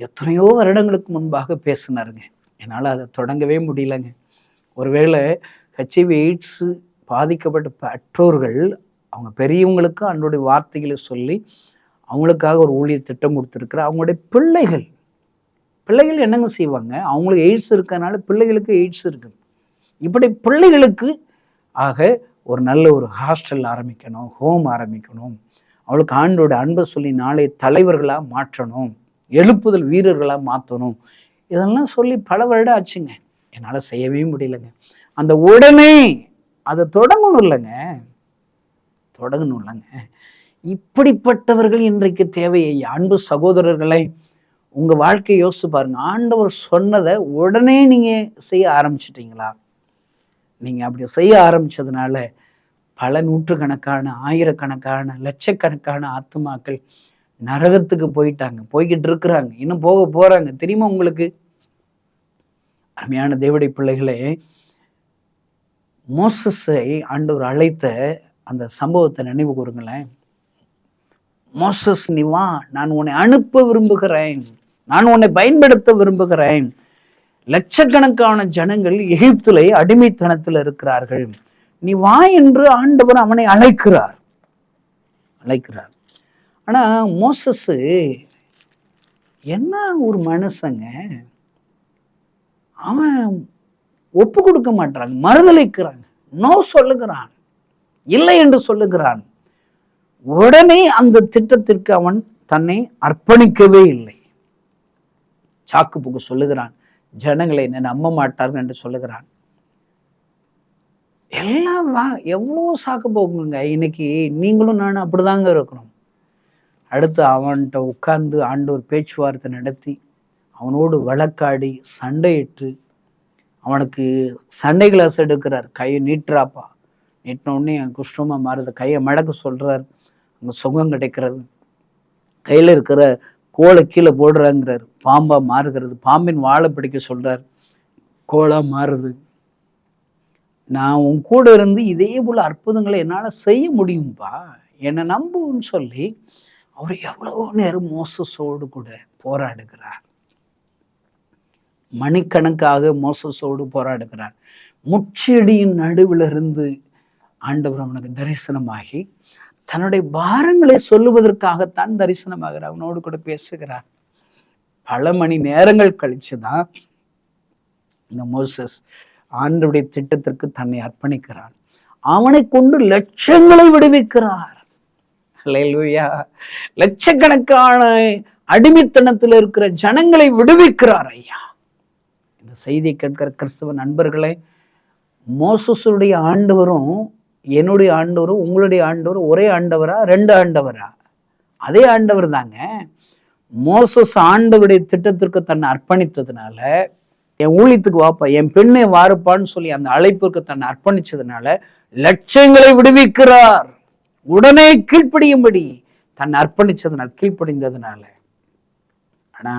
F: எத்தனையோ வருடங்களுக்கு முன்பாக பேசினாருங்க. என்னால் அதை தொடங்கவே முடியலைங்க. ஒருவேளை HIV எய்ட்ஸ் பாதிக்கப்பட்ட பெற்றோர்கள் அவங்க பெரியவங்களுக்கு அன்றைய வார்த்தைகளை சொல்லி அவங்களுக்காக ஒரு ஊழிய திட்டம் கொடுத்துருக்குற அவங்களுடைய பிள்ளைகள் என்னங்க செய்வாங்க? அவங்களுக்கு எய்ட்ஸ் இருக்கனால பிள்ளைகளுக்கு எய்ட்ஸ் இருக்குது. இப்படி பிள்ளைகளுக்கு ஆக ஒரு நல்ல ஒரு ஹாஸ்டல் ஆரம்பிக்கணும், ஹோம் ஆரம்பிக்கணும், அவளுக்கு ஆண்டோட அன்பை சொல்லி நாளை தலைவர்களாக மாற்றணும், எழுப்புதல் வீரர்களாக மாற்றணும், இதெல்லாம் சொல்லி பல வருடம் ஆச்சுங்க. என்னால் செய்யவே முடியலைங்க. அந்த உடனே அதை தொடங்கணும் இல்லைங்க. இப்படிப்பட்டவர்கள் இன்றைக்கு தேவையை. அன்பு சகோதரர்களை, உங்கள் வாழ்க்கையை யோசிச்சு பாருங்க. ஆண்டவர் சொன்னதை உடனே நீங்கள் செய்ய ஆரம்பிச்சிட்டிங்களா? நீங்கள் அப்படி செய்ய ஆரம்பித்ததுனால பல நூற்றுக்கணக்கான, ஆயிரக்கணக்கான, லட்சக்கணக்கான ஆத்துமாக்கள் நரகத்துக்கு போய்கிட்டு இருக்கிறாங்க, இன்னும் போக போகிறாங்க. தெரியுமா உங்களுக்கு? அருமையான தேவனுடைய பிள்ளைகளே, மோசஸை ஆண்டவர் அழைத்த அந்த சம்பவத்தை நினைவு கூறுங்களேன். மோசஸ், நீ வா, நான் உன்னை அனுப்ப விரும்புகிறேன், நான் உன்னை பயன்படுத்த விரும்புகிறேன். லட்சக்கணக்கான ஜனங்கள் எகிப்திலே அடிமைத்தனத்தில் இருக்கிறார்கள், நீ வா என்று ஆண்டவர் அவனை அழைக்கிறார். ஆனா மோசஸ் என்ன ஒரு மனுஷங்க, அவன் ஒப்பு கொடுக்க மாட்டாங்க, மறுதளிக்கிறாங்க, நோ சொல்லுகிறான், இல்லை என்று சொல்லுகிறான். உடனே அந்த திட்டத்திற்கு அவன் தன்னை அர்ப்பணிக்கவே இல்லை. சாக்கு போக்கு சொல்லுகிறான், ஜனங்களை என்ன நம்ப மாட்டார்கள் என்று சொல்லுகிறான். எல்லாம் எவ்வளோ சாக்கு போக்குங்க. இன்னைக்கு நீங்களும் நானும் அப்படிதாங்க இருக்கிறோம். அடுத்து அவன்கிட்ட உட்கார்ந்து ஆண்டவர் பேச்சுவார்த்தை நடத்தி அவனோடு வழக்காடி சண்டையிட்டு அவனுக்கு சண்டை கிளாஸ் எடுக்கிறார். கையை நீட்டுறாப்பா, நீட்டினோடனே குஷ்டமாக மாறுது. கையை மடக்க சொல்கிறார், அங்கே சுகம் கிடைக்கிறது. கையில் இருக்கிற கோலை கீழே போடுறாங்கிறார், பாம்பா மாறுகிறது. பாம்பின் வாழை பிடிக்க சொல்கிறார், கோலா மாறுது. நான் உன் கூட இருந்து இதே போல் அற்புதங்களை என்னால் செய்ய முடியும்பா, என்னை நம்புன்னு சொல்லி அவர் எவ்வளோ நேரம் மோசஸோடு கூட போராடுகிறார். மணிக்கணக்காக மோசஸோடு போராடுகிறார். முச்செடியின் நடுவில் இருந்து ஆண்டவர் அவனுக்கு தரிசனமாகி தன்னுடைய பாரங்களை சொல்லுவதற்காகத்தான் தரிசனமாகிறார், அவனோடு கூட பேசுகிறார். பல மணி நேரங்கள் கழிச்சுதான் இந்த மோசஸ் ஆண்டவருடைய திட்டத்திற்கு தன்னை அர்ப்பணிக்கிறார். அவனை கொண்டு லட்சங்களை விடுவிக்கிறார். அல்லேலூயா. லட்சக்கணக்கான அடிமைத்தனத்தில் இருக்கிற ஜனங்களை விடுவிக்கிறார் ஐயா. இந்த செய்தியை கேட்கிற கிறிஸ்தவ நண்பர்களே, மோசஸுடைய ஆண்டவரும் என்னுடைய ஆண்டவரும் உங்களுடைய ஆண்டவரும் ஒரே ஆண்டவரா, ரெண்டு ஆண்டவரா? அதே ஆண்டவர் தாங்க. மோசஸ் ஆண்டவருடைய திட்டத்திற்கு தன்னை அர்ப்பணித்ததுனால, என் ஊழியத்துக்கு வாப்பா, என் பெண்ணை வாருப்பான்னு சொல்லி அந்த அழைப்பிற்கு தன்னை அர்ப்பணிச்சதுனால லட்சங்களை விடுவிக்கிறார். உடனே கீழ்ப்படியும்படி தன்னை அர்ப்பணிச்சதுனால, கீழ்ப்படிந்ததுனால. ஆனா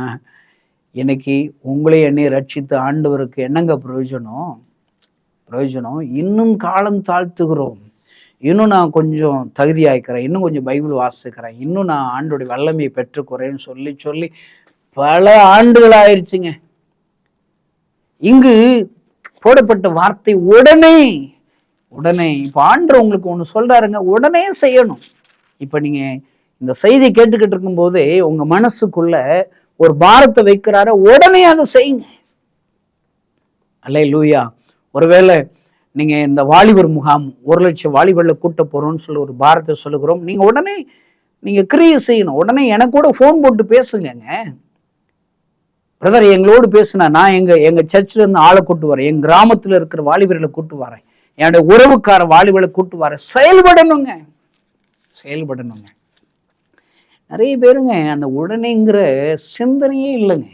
F: இன்னைக்கு உங்களே என்னை ரட்சித்து ஆண்டவருக்கு என்னங்க பிரயோஜனம்? இன்னும் காலம் தாழ்த்துகிறோம், இன்னும் நான் கொஞ்சம் தகுதியாய்க்கிறேன், இன்னும் கொஞ்சம் பைபிள் வாசிக்கிறேன், இன்னும் நான் ஆண்டோடைய வல்லமையை பெற்றுக்கிறேன்னு சொல்லி சொல்லி பல ஆண்டுகள் ஆயிடுச்சுங்க. இங்கு போடப்பட்ட வார்த்தை உடனே. இப்போ ஆண்டவர் உங்களுக்கு ஒன்று சொல்றாருங்க, உடனே செய்யணும். இப்போ நீங்க இந்த செய்தி கேட்டுக்கிட்டு இருக்கும் போதே உங்க மனசுக்குள்ள ஒரு பாரத்தை வைக்கிறார, உடனே அதை செய்யுங்க. அல்லேலூயா. ஒருவேளை நீங்க இந்த வாலிபர் முகாம் 1,00,000 வாலிபர்ல கூட்ட போறோம்னு சொல்லி ஒரு பாரத்தை சொல்லுகிறோம், நீங்க உடனே நீங்க கிரியை செய்யணும். உடனே எனக்கு கூட ஃபோன் போட்டு பேசுங்கங்க. பிரதர் எங்களோடு பேசுனா நான் எங்க சர்ச்சில் இருந்து ஆளை கூட்டு வரேன், என் கிராமத்துல இருக்கிற வாலிபர்களை கூட்டு வரேன், என்னுடைய உறவுக்கார வாலிபர்களை கூட்டு வரேன். செயல்படணுங்க. நிறைய பேருங்க அந்த உடனேங்கிற சிந்தனையே இல்லைங்க.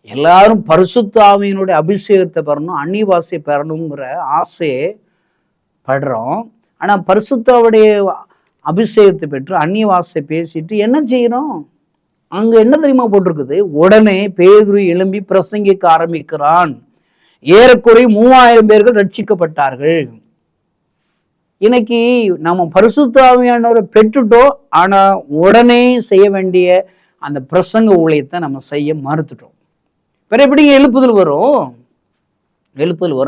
F: எல்லாரும் பரிசுத்த ஆவியினுடைய அபிஷேகத்தை பெறணும், அந்நிய பாஷையை பெறணுங்கிற ஆசையை படுறோம். ஆனா பரிசுத்தாவுடைய அபிஷேகத்தை பெற்று அந்நிய பாஷை பேசிட்டு என்ன செய்யணும்? அங்க என்ன தெரியுமா போட்டிருக்குது? உடனே பேதுரு எழும்பி பிரசங்கிக்க ஆரம்பிக்கிறான். ஏறக்குறை 3000 பேர்கள் ரட்சிக்கப்பட்டார்கள். இன்னைக்கு நம்ம பரிசுத்த ஆவியானவரை பெற்றுட்டோம், ஆனா உடனே செய்ய வேண்டிய அந்த பிரசங்க ஊழியத்தை நம்ம செய்ய மறுத்துட்டோம். வேற எப்படி எழுப்புதல் வரும்?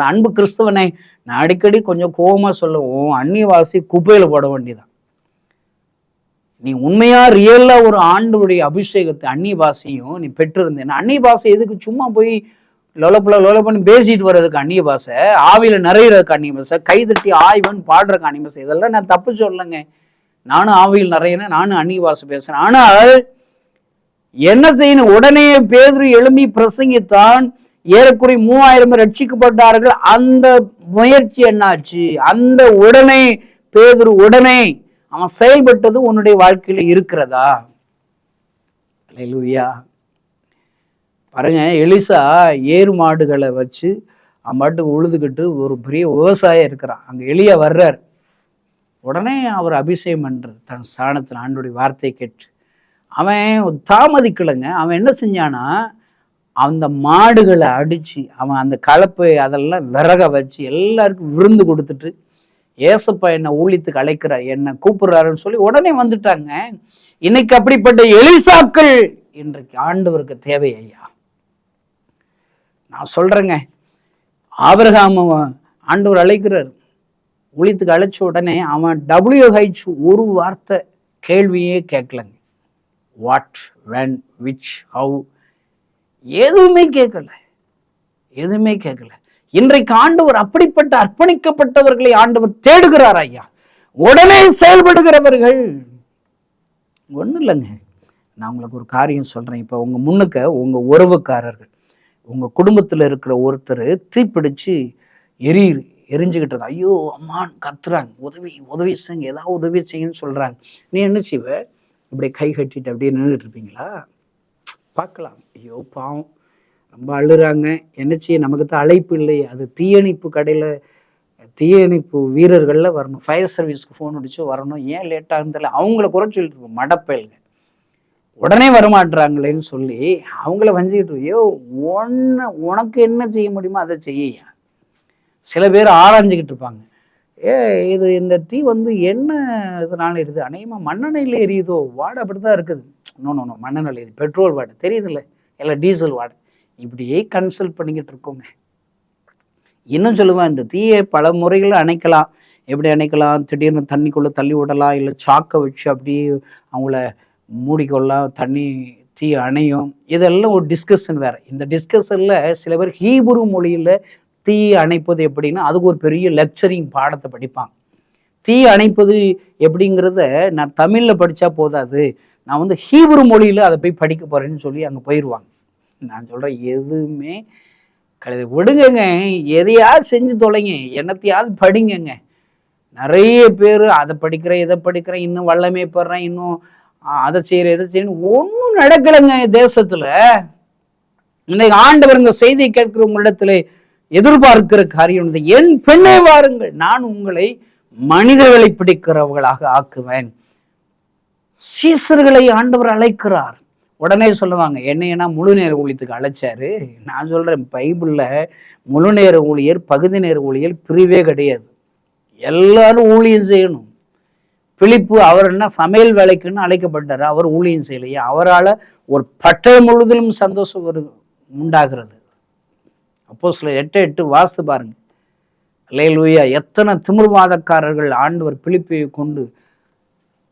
F: அன்பு கிறிஸ்தவனை நான் அடிக்கடி கொஞ்சம் கோபமா சொல்லுவோம், அந்நியவாசி குப்பையில போட வேண்டியதான். நீ உண்மையா ரியலா ஒரு ஆண்டவருடைய அபிஷேகத்தை அந்நிய பாஷையும் நீ பெற்றிருந்தேன்னா, அந்நிய பாஷை எதுக்கு? சும்மா போய் லொலப்பண்ணி பேசிட்டு வர்றதுக்கு அந்நிய பாஷை, ஆவியில நிறையிறதுக்கு அந்நிய பாஷை, கைதட்டி ஆய்வன் பாடுறதுக்கு அந்நிய பாஷை. இதெல்லாம் நான் தப்பு சொல்லலைங்க. நானும் ஆவியில் நிறையினேன், நானும் அந்நிய பாஷை பேசுறேன். ஆனால் என்ன செய்யணும்? உடனே பேதுரு எழும்பி பிரசங்கித்தான். ஏறக்குறை 3000 பேர் ரட்சிக்கப்பட்டார்கள். அந்த முயற்சி என்னாச்சு? அந்த உடனே பேதுரு உடனே அவன் செயல்பட்டது உன்னுடைய வாழ்க்கையில இருக்கிறதா? அல்லேலூயா. பாருங்க, எலிசா ஏறு மாடுகளை வச்சு அவன் பாட்டுக்கு உழுதுகிட்டு ஒரு பெரிய விவசாயம் இருக்கிறான். அங்க எலியா வர்றார். உடனே அவர் அபிஷேகம் பண்றார் தன் ஸ்தானத்தில் ஆண்டோடைய வார்த்தையை கேட்டு. அவன் தாமதிக்கலைங்க. அவன் என்ன செஞ்சானா, அந்த மாடுகளை அடித்து அவன் அந்த கலப்பை அதெல்லாம் விறக வச்சு எல்லாருக்கும் விருந்து கொடுத்துட்டு ஏசப்பா என்னை ஊழியத்துக்கு அழைக்கிறார், என்னை கூப்பிடுறாருன்னு சொல்லி உடனே வந்துட்டாங்க. இன்னைக்கு அப்படிப்பட்ட எலிசாக்கள் இன்றைக்கு ஆண்டவருக்கு தேவை ஐயா. நான் சொல்றேங்க, ஆபிரகாம் ஆண்டவர் அழைக்கிறார், ஊழியத்துக்கு அழைச்ச உடனே அவன் WH ஒரு வார்த்தை கேள்வியே கேட்கலங்க. வாட், வென், விச், ஹவு, எதுவுமே கேட்கல, எதுவுமே கேட்கல. இன்றைக்கு ஆண்டவர் அப்படிப்பட்ட அர்ப்பணிக்கப்பட்டவர்களை ஆண்டவர் தேடுகிறார் ஐயா. உடனே செயல்படுகிறவர்கள். ஒன்றும் இல்லைங்க, நான் உங்களுக்கு ஒரு காரியம் சொல்றேன். இப்போ உங்க முன்னுக்க உங்க உறவுக்காரர்கள், உங்க குடும்பத்தில் இருக்கிற ஒருத்தர் தீப்பிடிச்சு எரிஞ்சுக்கிட்டு இருக்காங்க. ஐயோ அம்மான்னு கத்துறாங்க, உதவி உதவி செய்யுங்க, ஏதாவது உதவி செய்யுன்னு சொல்றாங்க. நீ என்ன செய்வ? இப்படி கை கட்டிட்டு அப்படியே நின்றுட்டு இருப்பீங்களா? பார்க்கலாம், ஐயோ பாவம் ரொம்ப அழுறாங்க, என்ன செய்ய, நமக்கு தான் அழைப்பு இல்லை. அது தீயணைப்பு கடையில் தீயணைப்பு வீரர்களில் வரணும், ஃபயர் சர்வீஸ்க்கு ஃபோன் அடிச்சு வரணும், ஏன் லேட்டாக இருந்தால அவங்கள குறை சொல்லிட்டு இருப்போம். மடப்பயல்கள் உடனே வரமாட்டுறாங்களேன்னு சொல்லி அவங்கள வஞ்சிக்கிட்டு, ஐயோ உனக்கு என்ன செய்ய முடியுமோ அதை செய்யா. சில பேர் ஆராய்ஞ்சிக்கிட்டு இருப்பாங்க, இது இந்த தீ என்ன இதனால எரியுது, அநேகமாக மண்ணெண்ணெயில் எரியுதோ, வாடை அப்படி தான் இருக்குது. நோ மண்ணெண்ணெயில் எரியுது, பெட்ரோல் வாடை தெரியுதுல்ல, இல்லை டீசல் வாடை. இப்படியே கன்சல்ட் பண்ணிக்கிட்டு இருக்கோங்க. இன்னும் சொல்லுவேன், இந்த தீயை பல முறைகளை அணைக்கலாம். எப்படி அணைக்கலாம்? திடீர்னு தண்ணிக்குள்ளே தள்ளி விடலாம், இல்லை சாக்கை வச்சு அப்படியே அவங்கள மூடிக்கொள்ளலாம், தீ அணையும். இதெல்லாம் ஒரு டிஸ்கஷன் வேறு. இந்த டிஸ்கஷனில் சில பேர் ஹீப்ரு மொழியில் தீ அணைப்பது எப்படின்னா அதுக்கு ஒரு பெரிய லெக்சரிங் பாடத்தை படிப்பாங்க. தீ அணைப்பது எப்படிங்கிறத நான் தமிழில் படித்தா போதாது, நான் ஹீப்ரு மொழியில் அதை போய் படிக்க போகிறேன்னு சொல்லி அங்கே போயிடுவாங்க. நான் சொல்கிறேன், எதுவுமே கிடையாது, விடுங்கங்க, எதையாவது செஞ்சு தொலைங்க, என்னத்தையாவது படிங்கங்க. நிறைய பேர் அதை படிக்கிறேன் இதை படிக்கிறேன், இன்னும் வல்லமே படுறேன், இன்னும் அதை செய்கிறேன் இதை செய்யணும், ஒன்றும் நடக்கலைங்க தேசத்தில். இன்னைக்கு ஆண்டவர் இந்த செய்தியை கேட்கிற உங்களிடத்துல எதிர்பார்க்கிற காரியம், என் பெண்ணே வாருங்கள், நான் உங்களை மனிதர்களை பிடிக்கிறவர்களாக ஆக்குவேன். சீசர்களை ஆண்டவர் அழைக்கிறார். உடனே சொல்லுவாங்க, என்னையனா முழு நேர ஊழியத்துக்கு அழைச்சாரு. நான் சொல்றேன், பைபிளில் முழு நேர ஊழியர் பகுதி நேர ஊழியர் பிரிவே கிடையாது, எல்லாரும் ஊழியம் செய்யணும். பிலிப்பு அவர் என்ன சமையல் வேலைக்குன்னு அழைக்கப்பட்டார், அவர் ஊழியம் செய்யலையா? அவரால் ஒரு பட்டணம் முழுவதிலும் சந்தோஷம் உண்டாகிறது. அப்போஸ்தலர் 8:8 வாசித்து பாருங்க. அல்லேலூயா! எத்தனை திமிர்வாதக்காரர்கள் ஆண்டவர் பிலிப்பை கொண்டு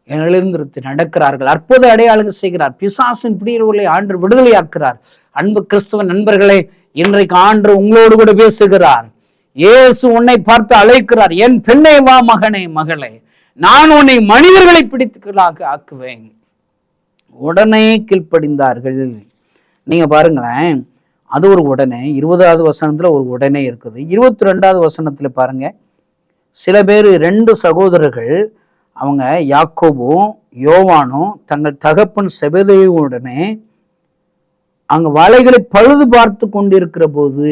F: எழுந்திருத்து நடக்கிறார்கள், அற்புத அடையாளங்கள் செய்கிறார், பிசாசின் பிடிகளை ஆண்டு விடுதலையாக்குறார். அன்பு கிறிஸ்துவ நண்பர்களே, இன்றைக்கு ஆண்டு உங்களோடு கூட பேசுகிறார். இயேசு உன்னை பார்த்து அழைக்கிறார், என் பெண்ணே வா, மகனே மகளே, நான் உன்னை மனிதர்களை பிடித்துக்களாக ஆக்குவேன். உடனே கீழ்ப்படிந்தார்கள். நீங்க பாருங்களேன், அது ஒரு உடனே. 20வது வசனத்துல ஒரு உடனே இருக்குது. 22வது வசனத்துல பாருங்க, சில பேர் 2 சகோதரர்கள், அவங்க யாக்கோபும் யோவானும் தங்கள் தகப்பன் செபதேயுவுடனே அங்க வலைகளை பழுது பார்த்து கொண்டிருக்கிற போது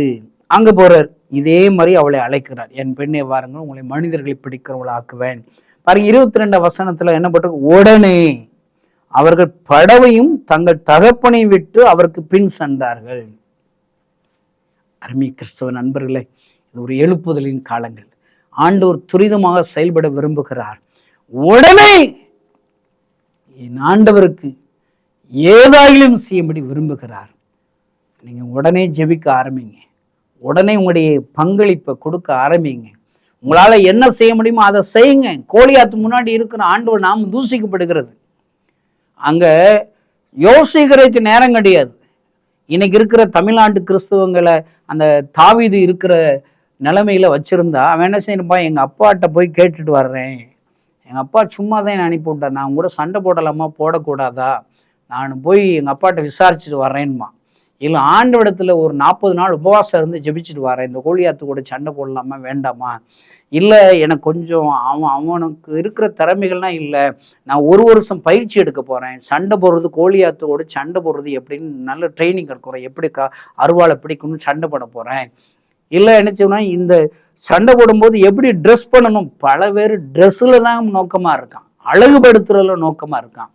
F: அங்க போறார். இதே மாதிரி அவளை அழைக்கிறார், என் பெண்ணை வாருங்கள், உங்களை மனிதர்களை பிடிக்கிறவளை ஆக்குவேன். பாருங்க 22 வசனத்துல என்ன பண்ற, உடனே அவர்கள் படவையும் தங்கள் தகப்பனை விட்டு அவருக்கு பின் சென்றார்கள். அருமை கிறிஸ்தவ நண்பர்களே, இது ஒரு எழுப்புதலின் காலங்கள். ஆண்டவர் துரிதமாக செயல்பட விரும்புகிறார். உடனே என் ஆண்டவருக்கு ஏதாயிலும் செய்யும்படி விரும்புகிறார். நீங்க உடனே ஜெபிக்க ஆரம்பிங்க, உடனே உங்களுடைய பங்களிப்பை கொடுக்க ஆரம்பிங்க. உங்களால என்ன செய்ய முடியுமோ அதை செய்யுங்க. கோலியாத்து முன்னாடி இருக்கிற ஆண்டவர் நாம் தூசிக்கப்படுகிறது. அங்க யோசிக்கிறதுக்கு நேரம் கிடையாது. இன்னைக்கு இருக்கிற தமிழ்நாட்டு கிறிஸ்தவங்களை அந்த தாவீது இருக்கிற நிலைமையில வச்சிருந்தா அவன் என்ன செய்யணும்பா, எங்க அப்பாட்ட போய் கேட்டுட்டு வர்றேன், எங்க அப்பா சும்மா தான் என்னை அனுப்பி விட்டார், நான் கூட சண்டை போடலாமா போடக்கூடாதா, நான் போய் எங்க அப்பாட்ட விசாரிச்சுட்டு வர்றேன்மா. இல்லை ஆண்டவடத்துல ஒரு 40 நாள் உபவாசம் இருந்து ஜெபிச்சுட்டு வரேன், இந்த கோலியாத்து கூட சண்டை போடலாமா வேண்டாமா, இல்லை எனக்கு கொஞ்சம் அவனுக்கு இருக்கிற திறமைகள்லாம் இல்லை, நான் 1 வருஷம் பயிற்சி எடுக்க போகிறேன், சண்டை போடுறது கோலியாத்தோடு சண்டை போடுறது எப்படின்னு நல்ல ட்ரைனிங் எடுக்கிறேன், எப்படி அருவாளை பிடிக்கணும்னு சண்டை போட போகிறேன். இல்லை என்ன செய்யணும், இந்த சண்டை போடும்போது எப்படி ட்ரெஸ் பண்ணணும், பல பேர் ட்ரெஸ்ஸில் தான் நோக்கமாக இருக்கான், அழகுபடுத்துறதுல நோக்கமாக இருக்கான்.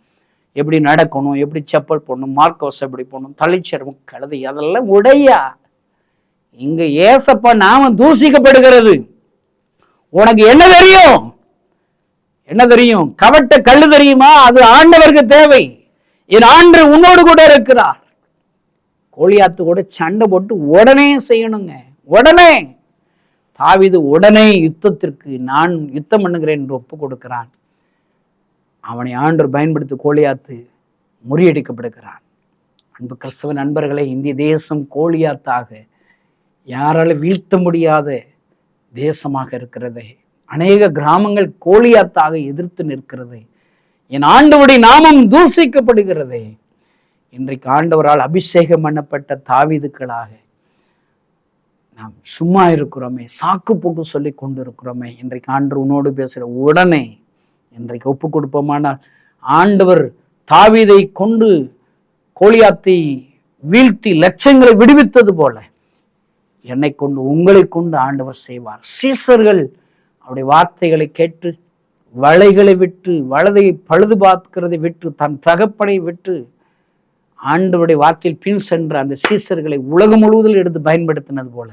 F: எப்படி நடக்கணும், எப்படி செப்பல் போடணும், மார்க்கோஸ் எப்படி போடணும், தலைச்சரம் கழுதை, அதெல்லாம் உடையா. இங்க ஏசப்பா நாம தூசிக்கப்படுகிறது. உனக்கு என்ன தெரியும்? என்ன தெரியும்? கவட்ட கல்லு தெரியுமா? அது ஆண்டவருக்கு தேவை. என் ஆண்டு உன்னோடு கூட இருக்கிறார். கோலியாத்து கூட சண்டை போட்டு உடனே செய்யணுங்க. உடனே தாவீது உடனே யுத்தத்திற்கு நான் யுத்தம் பண்ணுகிறேன் என்று ஒப்பு கொடுக்கிறான். அவனை ஆண்டவர் பயன்படுத்தி கோலியாத்து முறியடிக்கப்படுகிறான். அன்பு கிறிஸ்தவ நண்பர்களே, இந்திய தேசம் கோலியாத்தாக யாரால வீழ்த்த முடியாத தேசமாக இருக்கிறது. அநேக கிராமங்கள் கோலியாத்தாக எதிர்த்து நிற்கிறது. என் ஆண்டவருடைய நாமம் தூசிக்கப்படுகிறது. இன்றைக்கு ஆண்டவரால் அபிஷேகம் பண்ணப்பட்ட தாவீதுக்களாக நாம் சும்மா இருக்கிறோமே, சாக்கு போக்கு சொல்லி கொண்டு இருக்கிறோமே. இன்றைக்கு ஆண்டவர் உன்னோடு பேசுகிற உடனே இன்றைக்கு ஒப்பு கொடுப்போமானால் ஆண்டவர் தாவீதை கொண்டு கோலியாத்தை வீழ்த்தி லட்சங்களை விடுவித்தது போல என்னை கொண்டு உங்களை கொண்டு ஆண்டவர் செய்வார். சீசர்கள் அவருடைய வார்த்தைகளை கேட்டு வலைகளை விட்டு, வலதை பழுது பார்க்கிறதை விட்டு, தன் தகப்பனை விட்டு ஆண்டவருடைய வார்த்தையில் பின் சென்ற அந்த சீசர்களை உலகம் முழுவதும் எடுத்து பயன்படுத்தினது போல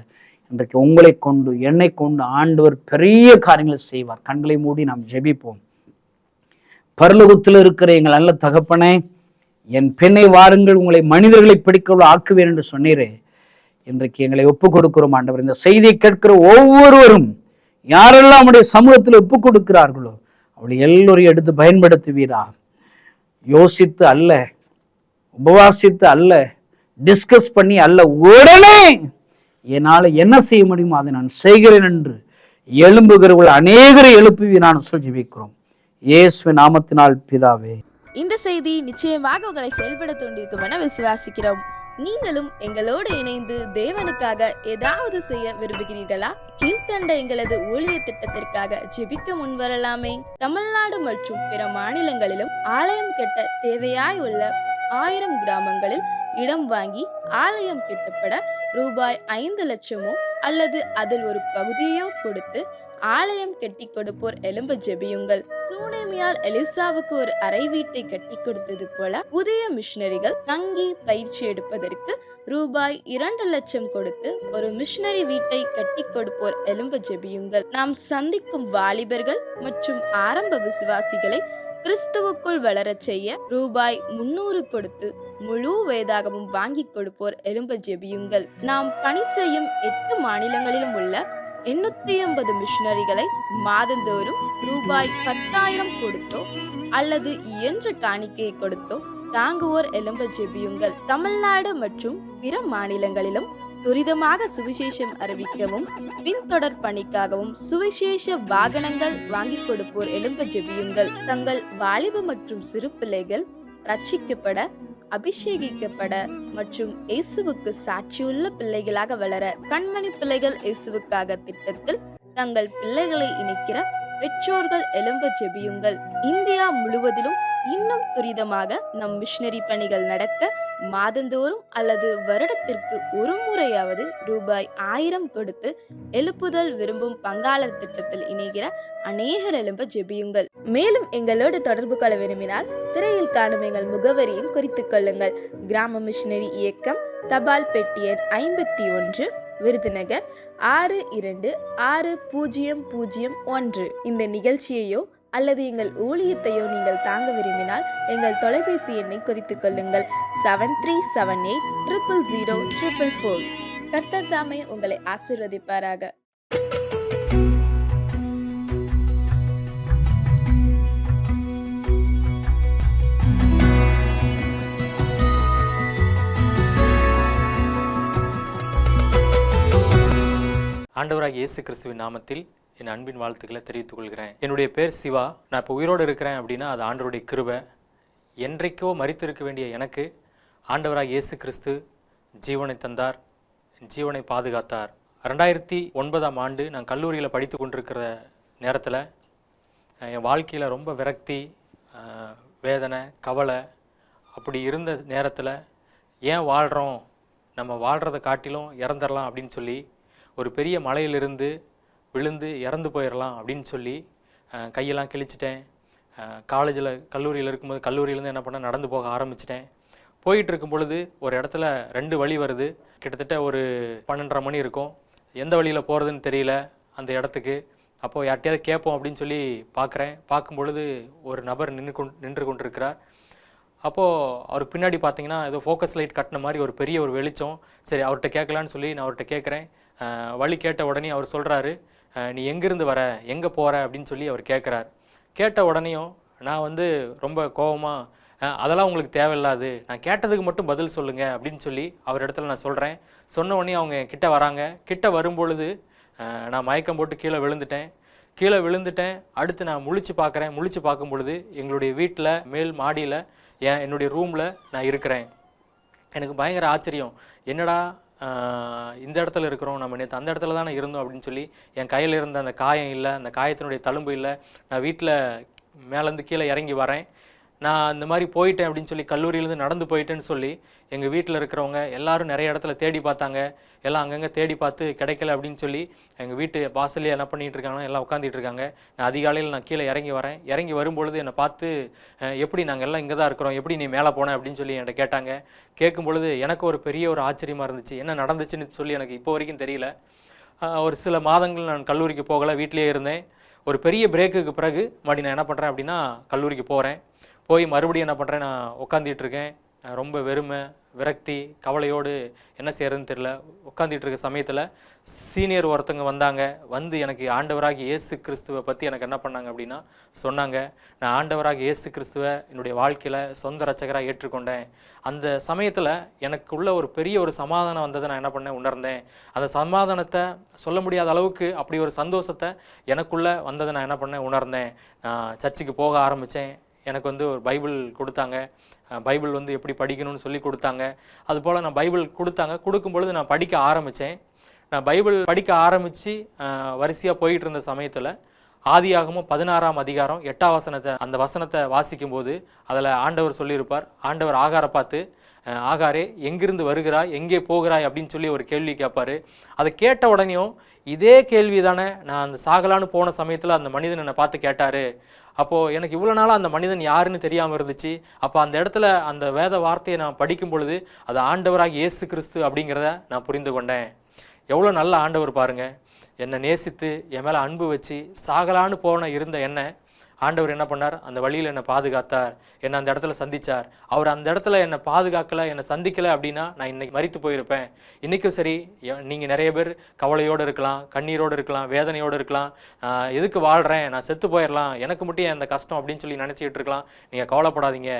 F: இன்றைக்கு உங்களை கொண்டு என்னை கொண்டு ஆண்டவர் பெரிய காரியங்களை செய்வார். கண்களை மூடி நாம் ஜெபிப்போம். பரலோகத்தில் இருக்கிற எங்கள் நல்ல தகப்பனே, என் பெண்ணை வாருங்கள், உங்களை மனிதர்களை பிடிக்க ஆக்குவேன் என்று சொன்னீரே. இன்றைக்கு எங்களை ஒப்புக் கொடுக்கிறோம் ஆண்டவர். இந்த செய்தியை கேட்கிற ஒவ்வொருவரும் யாரெல்லாம் அவருடைய சமூகத்தில் ஒப்புக் கொடுக்கிறார்களோ அவளை எல்லோரையும் எடுத்து பயன்படுத்துவீரா. யோசித்து அல்ல, உபவாசித்து அல்ல, டிஸ்கஸ் பண்ணி அல்ல, உடனே என்னால் என்ன செய்ய முடியுமோ அதை நான் செய்கிறேன் என்று எழும்புகிறவர்கள் அநேகரை எழுப்பி நான் சொல்லி வைக்கிறோம். இயேசுவின் நாமத்தினால் பிதாவே.
G: இந்த செய்தி நிச்சயமாக உங்களை செயல்பட தூண்டிருக்கும் என விசுவாசிக்கிறோம். நீங்களும் எங்களோடு இணைந்து தேவனுக்காக ஏதாவது செய்ய விரும்புகிறீர்களா? கீழ்கண்ட எங்களது ஊழிய திட்டத்திற்காக ஜெபிக்க முன்வரலாமே. தமிழ்நாடு மற்றும் பிற மாநிலங்களிலும் ஆலயம் கட்ட தேவையாய் உள்ள 1000 கிராமங்களில் இடம் வாங்கி ஆலயம் கட்டப்பட ரூபாய் 5 லட்சமோ அல்லது அதில் ஒரு பகுதியோ கொடுத்து ஆலயம் கட்டி கொடுப்போர் எழும்ப ஜெபியுங்கள். சூனேமியால் எலிசாவுக்கு ஒரு அறை வீட்டை கட்டி கொடுத்தது போல புதிய மிஷனரிகள் தங்கி பயிற்சி எடுப்பதற்கு ரூபாய் 2 லட்சம் கொடுத்து ஒரு மிஷனரி வீட்டை கட்டி கொடுப்போர் எழும்ப ஜெபியுங்கள். நாம் சந்திக்கும் வாலிபர்கள் மற்றும் ஆரம்ப விசுவாசிகளை கிறிஸ்துவுக்குள் வளரச் செய்ய ரூபாய் 300 கொடுத்து முழு வேதாகமும் வாங்கி கொடுப்போர் எழும்ப ஜெபியுங்கள். நாம் பணி செய்யும் 8 மாநிலங்களிலும் உள்ள 880 மிஷனரிகளை மாதந்தோறும் ரூபாய் 10,000 கொடுத்தோ அல்லது இயன்ற காணிக்கையை கொடுத்தோ தாங்குவோர் எழும்ப ஜெபியுங்கள். தமிழ்நாடு மற்றும் பிற மாநிலங்களிலும் துரிதமாக சுவிசேஷம் அறிவிக்கவும் பின்தொடர் பணிக்காகவும் சுவிசேஷ வாகனங்கள் வாங்கி கொடுப்போர் எழும்ப ஜெபியுங்கள். தங்கள் வாலிப மற்றும் சிறு பிள்ளைகள் ரட்சிக்கப்பட, அபிஷேகிக்கப்பட மற்றும் இயேசுவுக்கு சாட்சியுள்ள பிள்ளைகளாக வளர கண்மணி பிள்ளைகள் இயேசுவுக்காக திட்டத்தில் தங்கள் பிள்ளைகளை இணைக்கிற பெற்றோர்கள் எழும்ப ஜெபியுங்கள். இந்தியா முழுவதிலும் இன்னும் துரிதமாக நம் மிஷனரி பணிகள் நடக்க மாதந்தோறும் அல்லது வருடத்திற்கு ஒரு முறையாவது ரூபாய் 1000 கொடுத்து எழுப்புதல் விரும்பும் பங்காளர் திட்டத்தில் இணைகிற அநேகர் எழும்ப ஜெபியுங்கள். மேலும் எங்களோடு தொடர்பு கொள்ள விரும்பினால் திரையில் காணும் எங்கள் முகவரியும் குறித்துக் கொள்ளுங்கள். கிராம மிஷனரி இயக்கம், தபால் பெட்டி எண் 51, விருதுநகர் 626001. இந்த நிகழ்ச்சியையோ அல்லது எங்கள் ஊழியத்தையோ நீங்கள் தாங்க விரும்பினால் எங்கள் தொலைபேசி எண்ணை குறித்துக் கொள்ளுங்கள். 7378000444. கர்த்தர் தாமே உங்களை ஆசீர்வதிப்பாராக.
H: ஆண்டவராகிய இயேசு கிறிஸ்துவின் நாமத்தில் என் அன்பின் வாழ்த்துக்களை தெரிவித்துக் கொள்கிறேன். என்னுடைய பேர் சிவா. நான் இப்போ உயிரோடு இருக்கிறேன் அப்படின்னா அது ஆண்டவருடைய கிருபை. என்றைக்கோ மரித்திருக்க வேண்டிய எனக்கு ஆண்டவராகிய இயேசு கிறிஸ்து ஜீவனை தந்தார், ஜீவனை பாதுகாத்தார். 2009ஆம் ஆண்டு நான் கல்லூரியில் படித்து கொண்டிருக்கிற நேரத்தில் என் வாழ்க்கையில் ரொம்ப விரக்தி, வேதனை, கவலை அப்படி இருந்த நேரத்தில் ஏன் வாழ்கிறோம், நம்ம வாழ்கிறத காட்டிலும் இறந்துடலாம் அப்படின்னு சொல்லி ஒரு பெரிய மலையிலிருந்து விழுந்து இறந்து போயிடலாம் அப்படின்னு சொல்லி கையெல்லாம் கிழிச்சிட்டேன். காலேஜில் கல்லூரியில் இருக்கும்போது கல்லூரியிலேருந்து என்ன பண்ணேன், நடந்து போக ஆரம்பிச்சிட்டேன். போயிட்டு இருக்கும் பொழுது ஒரு இடத்துல 2 வழி வருது. கிட்டத்தட்ட ஒரு 12:30 மணி இருக்கும். எந்த வழியில் போகிறதுன்னு தெரியல அந்த இடத்துக்கு. அப்போது யார்கிட்டயாவது கேட்போம் அப்படின்னு சொல்லி பார்க்குறேன். பார்க்கும் பொழுது ஒரு நபர் நின்று கொண்டிருக்கிறார். அப்போது அவருக்கு பின்னாடி பார்த்தீங்கன்னா ஏதோ ஃபோக்கஸ் லைட் கட்டின மாதிரி ஒரு பெரிய ஒரு வெளிச்சம். சரி அவர்கிட்ட கேட்கலான்னு சொல்லி நான் அவர்கிட்ட கேட்குறேன். வழி கேட்ட உடனே அவர் சொல்கிறாரு, நீ எங்கேருந்து வர, எங்கே போகிற அப்படின்னு சொல்லி அவர் கேட்குறாரு. கேட்ட உடனேயும் நான் வந்து ரொம்ப கோபமாக, அதெல்லாம் உங்களுக்கு தேவையில்லாது, நான் கேட்டதுக்கு மட்டும் பதில் சொல்லுங்கள் அப்படின்னு சொல்லி அவர் இடத்துல நான் சொல்கிறேன். சொன்ன உடனே அவங்க கிட்ட வராங்க. கிட்ட வரும்பொழுது நான் மயக்கம் போட்டு கீழே விழுந்துட்டேன். அடுத்து நான் முழிச்சு பார்க்குறேன். முழிச்சு பார்க்கும் பொழுது எங்களுடைய வீட்டில் மேல் மாடியில் என்னுடைய ரூமில் நான் இருக்கிறேன். எனக்கு பயங்கர ஆச்சரியம். என்னடா இந்த இடத்துல இருக்கிறோம், நம்ம நேற்று அந்த இடத்துல தானே இருந்தோம் அப்படின்னு சொல்லி என் கையில் இருந்த அந்த காயம் இல்லை, அந்த காயத்தினுடைய தழும்பு இல்லை. நான் வீட்டில் மேலேருந்து கீழே இறங்கி வரேன். நான் இந்த மாதிரி போயிட்டேன் அப்படின்னு சொல்லி கல்லூரியிலேருந்து நடந்து போயிட்டேன்னு சொல்லி எங்கள் வீட்டில் இருக்கிறவங்க எல்லாரும் நிறைய இடத்துல தேடி பார்த்தாங்க. எல்லாம் அங்கங்கே தேடி பார்த்து கிடைக்கல அப்படின்னு சொல்லி எங்கள் வீட்டு வாசல்லே என்ன பண்ணிகிட்டு இருக்காங்கன்னா எல்லாம் உட்காந்துட்டு இருக்காங்க. நான் அதிகாலையில் நான் கீழே இறங்கி வரேன். இறங்கி வரும்பொழுது என்னை பார்த்து, எப்படி நாங்கள் எல்லாம் இங்கே தான் இருக்கிறோம், எப்படி நீ மேலே போனேன் அப்படின்னு சொல்லி என்கிட்ட கேட்டாங்க. கேட்கும் பொழுது எனக்கு ஒரு பெரிய ஒரு ஆச்சரியமாக இருந்துச்சு. என்ன நடந்துச்சுன்னு சொல்லி எனக்கு இப்போ வரைக்கும் தெரியல. ஒரு சில மாதங்கள் நான் கல்லூரிக்கு போகலை, வீட்டிலே இருந்தேன். ஒரு பெரிய பிரேக்குக்கு பிறகு மறுபடியும் நான் என்ன பண்ணுறேன் அப்படின்னா கல்லூரிக்கு போகிறேன். போய் மறுபடியும் என்ன பண்ணுறேன், நான் உட்காந்துட்டு இருக்கேன். ரொம்ப வெறுமை, விரக்தி, கவலையோடு என்ன செய்யறதுன்னு தெரியல. உட்காந்துட்டு இருக்க சமயத்தில் சீனியர் ஒருத்தவங்க வந்தாங்க. வந்து எனக்கு ஆண்டவராகி இயேசு கிறிஸ்துவை பற்றி எனக்கு என்ன பண்ணாங்க அப்படின்னா சொன்னாங்க. நான் ஆண்டவராகி இயேசு கிறிஸ்துவை என்னுடைய வாழ்க்கையில் சொந்த ரட்சகராக ஏற்றுக்கொண்டேன். அந்த சமயத்தில் எனக்குள்ள ஒரு பெரிய ஒரு சமாதானம் வந்ததை நான் என்ன பண்ணேன், உணர்ந்தேன். அந்த சமாதானத்தை சொல்ல முடியாத அளவுக்கு அப்படி ஒரு சந்தோஷத்தை எனக்குள்ளே வந்ததை நான் என்ன பண்ணேன், உணர்ந்தேன். நான் சர்ச்சுக்கு போக ஆரம்பித்தேன். எனக்கு வந்து ஒரு பைபிள் கொடுத்தாங்க. பைபிள் வந்து எப்படி படிக்கணும்னு சொல்லி கொடுத்தாங்க. அதுபோல் நான் பைபிள் கொடுக்கும்பொழுது நான் படிக்க ஆரம்பித்தேன். நான் பைபிள் படிக்க ஆரம்பித்து வரிசையாக போயிட்டு இருந்த சமயத்தில் ஆதியாகமம் 16ஆம் அதிகாரம் 8ஆம் அந்த வசனத்தை வாசிக்கும்போது அதில் ஆண்டவர் சொல்லியிருப்பார். ஆண்டவர் ஆகாரை பார்த்து, ஆகாரே எங்கிருந்து வருகிறாய், எங்கே போகிறாய் அப்படின்னு சொல்லி ஒரு கேள்வி கேட்பார். அதை கேட்ட உடனேயும் இதே கேள்வி தானே நான் அந்த சாகலான்னு போன சமயத்தில் அந்த மனிதன் என்னை பார்த்து கேட்டார். அப்போது எனக்கு இவ்வளோ நாளாக அந்த மனிதன் யாருன்னு தெரியாமல் இருந்துச்சு. அப்போ அந்த இடத்துல அந்த வேத வார்த்தையை நான் படிக்கும் பொழுது அது ஆண்டவராக இயேசு கிறிஸ்து அப்படிங்கிறத நான் புரிந்து கொண்டேன். எவ்வளோ நல்ல ஆண்டவர் பாருங்கள். என்னை நேசித்து என் மேலே அன்பு வச்சு சாகலான்னு இருந்த என்னை ஆண்டவர் என்ன பண்ணார், அந்த வழியில் என்னை பாதுகாத்தார். என்னை அந்த இடத்துல சந்தித்தார். அவர் அந்த இடத்துல என்னை பாதுகாக்கலை, என்னை சந்திக்கலை அப்படின்னா நான் இன்னைக்கு மரித்து போயிருப்பேன். இன்றைக்கும் சரி, நீங்கள் நிறைய பேர் கவலையோடு இருக்கலாம், கண்ணீரோடு இருக்கலாம், வேதனையோடு இருக்கலாம். எதுக்கு வாழ்கிறேன், நான் செத்து போயிடலாம், எனக்கு மட்டும் அந்த கஷ்டம் அப்படின்னு சொல்லி நினச்சிக்கிட்டு இருக்கலாம். நீங்கள் கவலைப்படாதீங்க.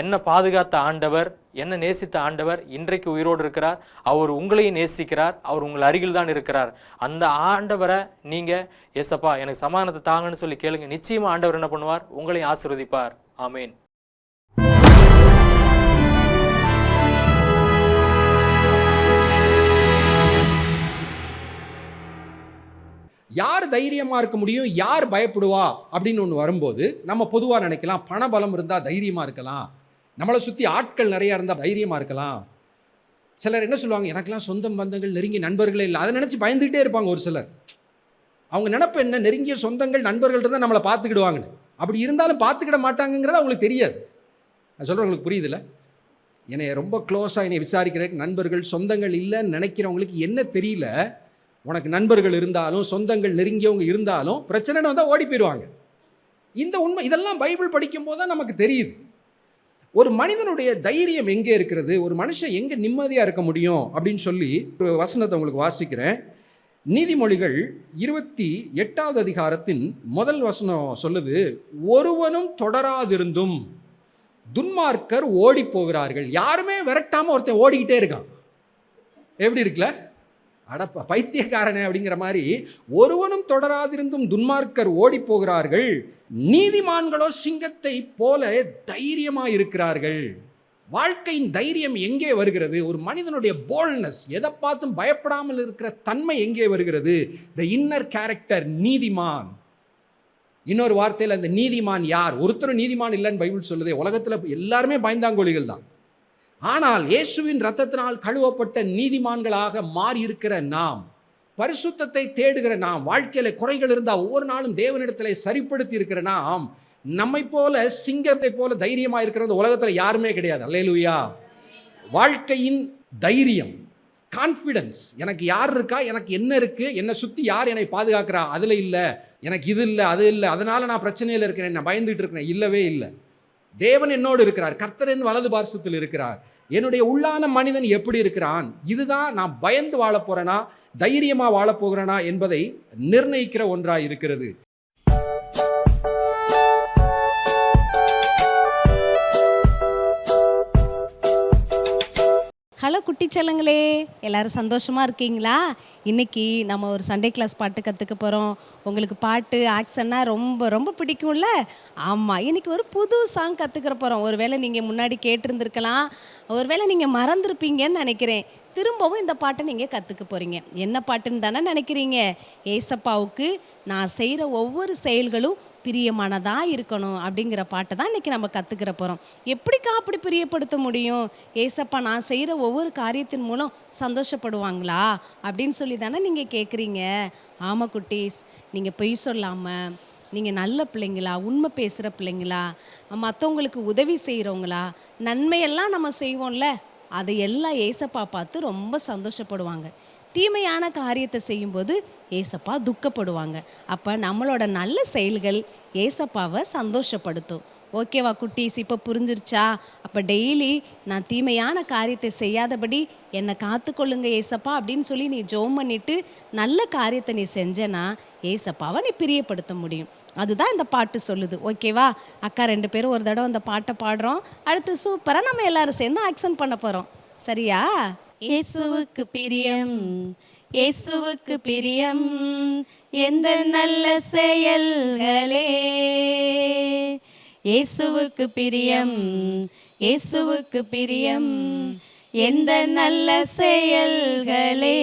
H: என்னை பாதுகாத்த ஆண்டவர், என்னை நேசித்த ஆண்டவர் இன்றைக்கு உயிரோடு இருக்கிறார். அவர் உங்களையும் நேசிக்கிறார். அவர் உங்கள் அருகில் தான் இருக்கிறார். அந்த ஆண்டவரை நீங்கள் ஏசப்பா எனக்கு சமாதானத்தை தாங்கன்னு சொல்லி கேளுங்க. நிச்சயமா ஆண்டவர் என்ன பண்ணுவார், உங்களையும் ஆசீர்வதிப்பார். ஆமேன்.
I: யார் தைரியமாக இருக்க முடியும், யார் பயப்படுவா அப்படின்னு ஒன்று வரும்போது நம்ம பொதுவாக நினைக்கலாம், பணபலம் இருந்தால் தைரியமாக இருக்கலாம், நம்மளை சுற்றி ஆட்கள் நிறையா இருந்தால் தைரியமாக இருக்கலாம். சிலர் என்ன சொல்லுவாங்க, எனக்கெல்லாம் சொந்த பந்தங்கள் நெருங்கிய நண்பர்களே இல்லை, அதை நினச்சி பயந்துக்கிட்டே இருப்பாங்க. ஒரு சிலர் அவங்க நினப்பு என்ன, நெருங்கிய சொந்தங்கள் நண்பர்கள் இருந்தால் நம்மளை பார்த்துக்கிடுவாங்கன்னு. அப்படி இருந்தாலும் பார்த்துக்கிட மாட்டாங்கங்கிறது அவங்களுக்கு தெரியாது. நான் சொல்கிறேன், உங்களுக்கு புரியுதில்ல? என்னை ரொம்ப க்ளோஸாக என்னை விசாரிக்கிறதுக்கு நண்பர்கள் சொந்தங்கள் இல்லைன்னு நினைக்கிறவங்களுக்கு என்ன தெரியல, உனக்கு நண்பர்கள் இருந்தாலும் சொந்தங்கள் நெருங்கியவங்க இருந்தாலும் பிரச்சனைன்னு வந்தால் ஓடி போயிடுவாங்க. இந்த உண்மை இதெல்லாம் பைபிள் படிக்கும் போது தான் நமக்கு தெரியுது. ஒரு மனிதனுடைய தைரியம் எங்கே இருக்கிறது, ஒரு மனுஷன் எங்கே நிம்மதியாக இருக்க முடியும் அப்படின்னு சொல்லி ஒரு வசனத்தை உங்களுக்கு வாசிக்கிறேன். நீதிமொழிகள் 28ஆவது அதிகாரத்தின் முதல் வசனம் சொல்லுது, ஒருவனும் தொடராதிருந்தும் துன்மார்க்கர் ஓடி போகிறார்கள். யாருமே விரட்டாமல் ஒருத்தன் ஓடிக்கிட்டே இருக்கான். எப்படி இருக்குல்ல, அடப்பா பைத்தியக்காரனே அப்படிங்கிற மாதிரி. ஒருவனும் தொடராதிருந்தும் துன்மார்க்கர் ஓடி போகிறார்கள், நீதிமான்களோ சிங்கத்தை போல தைரியமாக இருக்கிறார்கள். வாழ்க்கையின் தைரியம் எங்கே வருகிறது? ஒரு மனிதனுடைய போல்ட்னஸ், எதை பார்த்தும் பயப்படாமல் இருக்கிற தன்மை எங்கே வருகிறது? த இன்னர் கேரக்டர், நீதிமான். இன்னொரு வார்த்தையில் அந்த நீதிமான் யார்? ஒருத்தரும் நீதிமான் இல்லைன்னு பைபிள் சொல்லுதே. உலகத்தில் எல்லாருமே பயந்தாங்கோழிகள் தான். ஆனால் இயேசுவின் இரத்தத்தினால் கழுவப்பட்ட நீதிமான்களாக மாறி இருக்கிற நாம், பரிசுத்தத்தை தேடுகிற நாம், வாழ்க்கையில் குறைகள் இருந்தால் ஒவ்வொரு நாளும் தேவனிடத்தில் சரிப்படுத்தி இருக்கிற நாம் நம்மை போல சிங்கத்தை போல தைரியமா இருக்கிற இந்த உலகத்துல யாருமே கிடையாது. அல்லேலூயா. வாழ்க்கையின் தைரியம், கான்ஃபிடன்ஸ், எனக்கு யார் இருக்கா, எனக்கு என்ன இருக்கு, என்னை சுத்தி யார் என்னை பாதுகாக்கிறா, அதுல இல்ல, எனக்கு இது இல்லை அது இல்லை, அதனால நான் பிரச்சனையில் இருக்கிறேன், நான் பயந்துட்டு இருக்கிறேன், இல்லவே இல்லை. தேவன் என்னோடு இருக்கிறார், கர்த்தர் என் வலது பார்சத்தில் இருக்கிறார், என்னுடைய உள்ளான மனிதன் எப்படி இருக்கிறான், இதுதான் நான் பயந்து வாழ போறேனா தைரியமா வாழ போகிறேனா என்பதை நிர்ணயிக்கிற ஒன்றாய் இருக்கிறது.
J: ஹலோ குட்டிச்சலங்களே, எல்லோரும் சந்தோஷமாக இருக்கீங்களா? இன்றைக்கி நம்ம ஒரு சண்டே கிளாஸ் பாட்டு கற்றுக்க போகிறோம். உங்களுக்கு பாட்டு ஆக்ஷன்னா ரொம்ப ரொம்ப பிடிக்கும்ல? ஆமாம், இன்றைக்கி ஒரு புது சாங் கற்றுக்கிற போகிறோம். ஒருவேளை நீங்கள் முன்னாடி கேட்டிருந்துருக்கலாம், ஒருவேளை நீங்கள் மறந்துருப்பீங்கன்னு நினைக்கிறேன். திரும்பவும் இந்த பாட்டை நீங்கள் கற்றுக்க போகிறீங்க. என்ன பாட்டுன்னு தானே நினைக்கிறீங்க? ஏசப்பாவுக்கு நான் செய்கிற ஒவ்வொரு செயல்களும் பிரியமானதாக இருக்கணும் அப்படிங்கிற பாட்டை தான் இன்றைக்கி நம்ம கற்றுக்கிற போகிறோம். எப்படிக்கா அப்படி பிரியப்படுத்த முடியும்? ஏசப்பா நான் செய்கிற ஒவ்வொரு காரியத்தின் மூலம் சந்தோஷப்படுவாங்களா அப்படின்னு சொல்லி தானே நீங்கள் கேட்குறீங்க. ஆமாம் குட்டீஸ், நீங்கள் பொய் சொல்லாமல், நீங்கள் நல்ல பிள்ளைங்களா, உண்மை பேசுகிற பிள்ளைங்களா, மற்றவங்களுக்கு உதவி செய்கிறவங்களா, நன்மையெல்லாம் நம்ம செய்வோம்ல, அதையெல்லாம் ஏசப்பா பார்த்து ரொம்ப சந்தோஷப்படுவாங்க. தீமையான காரியத்தை செய்யும்போது ஏசப்பா துக்கப்படுவாங்க. அப்போ நம்மளோட நல்ல செயல்கள் ஏசப்பாவை சந்தோஷப்படுத்தும். ஓகேவா குட்டீஸ்? இப்போ புரிஞ்சிருச்சா? அப்போ டெய்லி நான் தீமையான காரியத்தை செய்யாதபடி என்னை காத்துக்கொள்ளுங்க ஏசப்பா அப்படின்னு சொல்லி நீ ஜெபம் பண்ணிட்டு நல்ல காரியத்தை நீ செஞ்சனா ஏசப்பாவை நீ பிரியப்படுத்த முடியும். அதுதான் இந்த பாட்டு சொல்லுது. ஓகேவா? அக்கா 2 பேரும் ஒரு தடவை அந்த பாட்டை பாடுறோம். அடுத்து சூப்பராக நம்ம எல்லாரும் சேர்ந்து ஆக்ஷன் பண்ண போகிறோம். சரியா? இயேசுவுக்கு பிரியம், இயேசுவுக்கு பிரியம் எந்த நல்ல செயல்களே, இயேசுவுக்கு பிரியம், இயேசுவுக்கு பிரியம் எந்த நல்ல செயல்களே,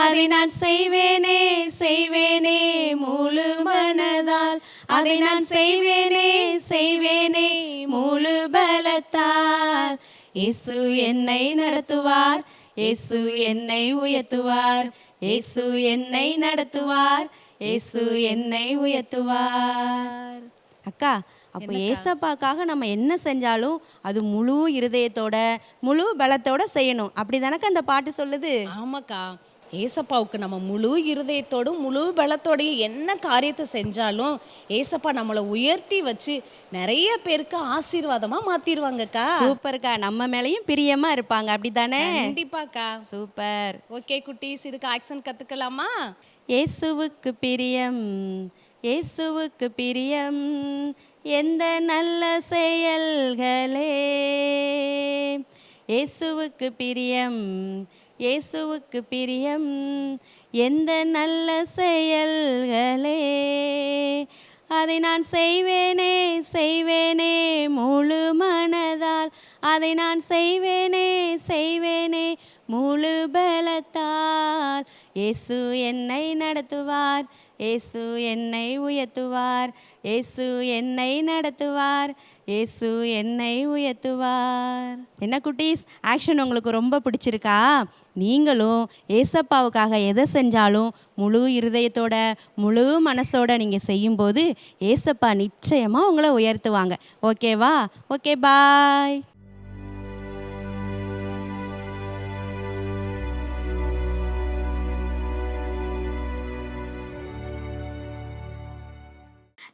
J: அதை நான் செய்வேனே செய்வேனே முழு மனதால், அதை நான் செய்வேனே செய்வேனே முழு பலத்தால், இயேசு என்னை நடத்துவார், இயேசு என்னை உயர்த்துவார், இயேசு என்னை நடத்துவார், இயேசு என்னை உயர்த்துவார்.
K: அக்கா, அப்போ ஏசப்பாக்காக நம்ம என்ன செஞ்சாலும் அது முழு இருதயத்தோட முழு பலத்தோட செய்யணும், அப்படி தானக்கா அந்த பாட்டு சொல்லுது?
J: ஆமாக்கா, ஏசப்பாவுக்கு நம்ம முழு இருதயத்தோடும் முழு பலத்தோடையும் என்ன காரியத்தை செஞ்சாலும் ஏசப்பா நம்மளை உயர்த்தி வச்சு நிறைய பேருக்கு ஆசீர்வாதமாக மாற்றிடுவாங்கக்கா.
K: சூப்பர்க்கா, நம்ம மேலேயும் பிரியமாக இருப்பாங்க, அப்படி தானே?
J: கண்டிப்பாக்கா.
K: சூப்பர்.
J: ஓகே குட்டீஸ், இதுக்கு ஆக்ஷன் கற்றுக்கலாமா?
K: இயேசுவுக்கு பிரியம், இயேசுவுக்கு பிரியம் எந்த நல்ல செயல்களே, இயேசுவுக்கு பிரியம், இயேசுவுக்கு பிரியம் எந்த நல்ல செயல்களே, அதை நான் செய்வேனே செய்வேனே முழு மனதால், அதை நான் செய்வேனே செய்வேனே முழு பலத்தால், இயேசு என்னை நடத்துவார், இயேசு என்னை உயர்த்துவார், இயேசு என்னை நடத்துவார், இயேசு என்னை உயர்த்துவார். என்ன குட்டீஸ், ஆக்ஷன் உங்களுக்கு ரொம்ப பிடிச்சிருக்கா? நீங்களும் ஏசப்பாவுக்காக எதை செஞ்சாலும் முழு இருதயத்தோட முழு மனசோட நீங்கள் செய்யும்போது ஏசப்பா நிச்சயமாக உங்களை உயர்த்துவாங்க. ஓகேவா? ஓகே, பாய்.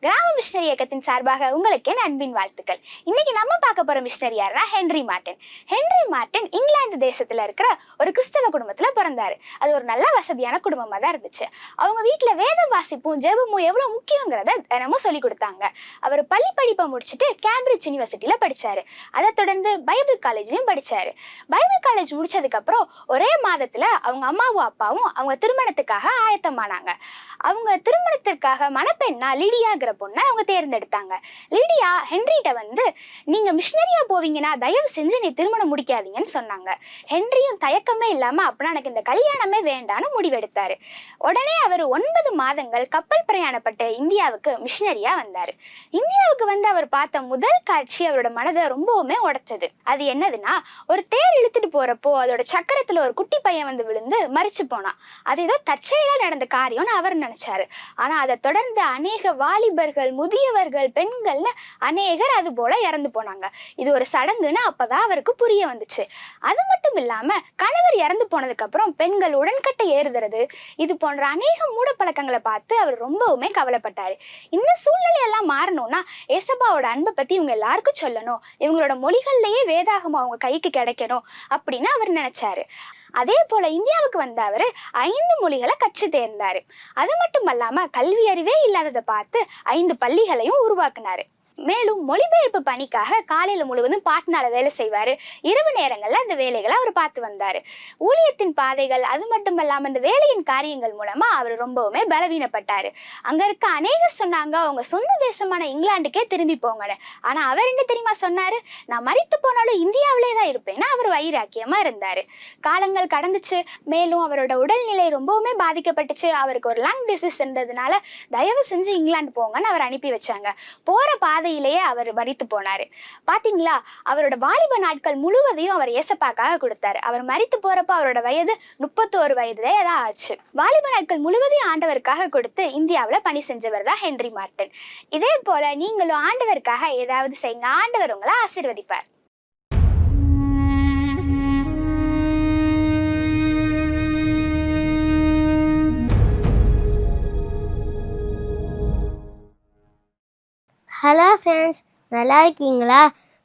C: கிராம மிஷனரி இயக்கத்தின் சார்பாக உங்களுக்கு என் அன்பின் வாழ்த்துக்கள். இன்னைக்கு நம்ம பார்க்க போற மிஷனரி யாருன்னா Henry Martin. Henry Martin England தேசத்துல இருக்கிற ஒரு கிறிஸ்தவ குடும்பத்துல பிறந்தாரு. அது ஒரு நல்ல வசதியான குடும்பமா தான் இருந்துச்சு. அவங்க வீட்டுல வேத வாசிப்பும் ஜெபமும் எவ்வளவு முக்கியங்கிறத தினமும் சொல்லி கொடுத்தாங்க. அவர் பள்ளி படிப்பை முடிச்சுட்டு கேம்பிரிட்ஜ் யூனிவர்சிட்டியில படிச்சாரு. அதை தொடர்ந்து பைபிள் காலேஜ்லயும் படிச்சாரு. பைபிள் காலேஜ் முடிச்சதுக்கு அப்புறம் ஒரே மாதத்துல அவங்க அம்மாவும் அப்பாவும் அவங்க திருமணத்துக்காக ஆயத்தமானாங்க. அவங்க திருமணத்திற்காக மணப்பெண்ணா லிடியாங்கிற பொண்ணை அவங்க தேர்ந்தெடுத்தாங்க. லிடியா ஹென்ரிட்ட வந்து, நீங்க மிஷனரியா போவீங்கன்னா தயவு செஞ்சு நீ திருமணம் முடிக்காதீங்கன்னு சொன்னாங்க. ஹென்ரியும் தயக்கமே இல்லாம அப்படின்னா எனக்கு இந்த கல்யாணமே வேண்டான்னு முடிவெடுத்தாரு. உடனே அவர் 9 மாதங்கள் கப்பல் பிரயாணப்பட்டு இந்தியாவுக்கு மிஷனரியா வந்தாரு. இந்தியாவுக்கு வந்து அவர் பார்த்த முதல் காட்சி அவரோட மனதை ரொம்பவுமே உடைச்சது. அது என்னதுன்னா, ஒரு தேர் இழுத்துட்டு போறப்போ அதோட சக்கரத்துல ஒரு குட்டி பையன் வந்து விழுந்து மரிச்சு போனான். அது ஏதோ தற்செயலா நடந்த காரியம்னு அவர் நினைச்சாரு. ஆனா அதை தொடர்ந்து அநேக வாலிப
L: வாலிபர்கள், முதியவர்கள், பெண்கள்னு அநேகர் அது போல இறந்து போனாங்க. இது ஒரு சடங்குன்னு அப்பதான் அவருக்கு புரிய வந்துச்சு. அது மட்டும் இல்லாம கணவர் இறந்து போனதுக்கு அப்புறம் பெண்கள் உடன்கட்டை ஏறுறது, இது போன்ற அநேக மூட பழக்கங்களை பார்த்து அவர் ரொம்பவுமே கவலைப்பட்டாரு. இந்த சூழ்நிலையெல்லாம் மாறணும்னா ஏசப்பாவோட அன்பை பத்தி இவங்க எல்லாருக்கும் சொல்லணும், இவங்களோட மொழிகள்லயே வேதாகமம் அவங்க கைக்கு கிடைக்கணும் அப்படின்னு அவர் நினைச்சாரு. அதே போல இந்தியாவுக்கு வந்த அவரு 5 மொழிகளை கற்று தேர்ந்தாரு. அது மட்டும் அல்லாம கல்வி அறிவே இல்லாததை பார்த்து 5 பள்ளிகளையும் உருவாக்குனாரு. மேலும் மொழிபெயர்ப்பு பணிக்காக காலையில முழுவதும் பாட்னால வேலை செய்வாரு. இரவு நேரங்கள்ல அந்த வேலைகளை அவர் பார்த்து வந்தாரு. ஊழியத்தின் பாதைகள், அது மட்டும் இல்லாம இந்த வேலையின் காரியங்கள் மூலமா அவர் ரொம்பவுமே பலவீனப்பட்டாரு. அங்க இருக்க அநேகர் சொன்னாங்க அவங்க சொந்த தேசமான இங்கிலாந்துக்கே திரும்பி போங்கன்னு. ஆனா அவர் என்ன தெரியுமா சொன்னாரு? நான் மரித்து போனாலும் இந்தியாவிலே தான் இருப்பேன்னு அவர் வைராக்கியமா இருந்தாரு. காலங்கள் கடந்துச்சு. மேலும் அவரோட உடல்நிலை ரொம்பவுமே பாதிக்கப்பட்டுச்சு. அவருக்கு ஒரு லங் டிசீஸ் இருந்ததுனால தயவு செஞ்சு இங்கிலாந்து போங்கன்னு அவர் அனுப்பி வச்சாங்க. போற பாதையிலேயே அவர் மரித்து போனாரு. பாத்தீங்களா, அவரோட வாலிப நாட்கள் முழுவதையும் அவர் ஏசப்பாக்காக கொடுத்தாரு. அவர் மரித்து போறப்ப அவரோட வயது 31 வயதுலே தான் ஆச்சு. வாலிப நாட்கள் முழுவதையும் ஆண்டவருக்காக கொடுத்து இந்தியாவில பணி செஞ்சவர் தான் ஹென்றி மார்ட்டின். இதே போல நீங்களும் ஆண்டவருக்காக ஏதாவது செய்யுங்க, ஆண்டவர் உங்களை ஆசீர்வதிப்பார்.
E: ஹலோ ஃப்ரெண்ட்ஸ், நல்லா இருக்கீங்களா?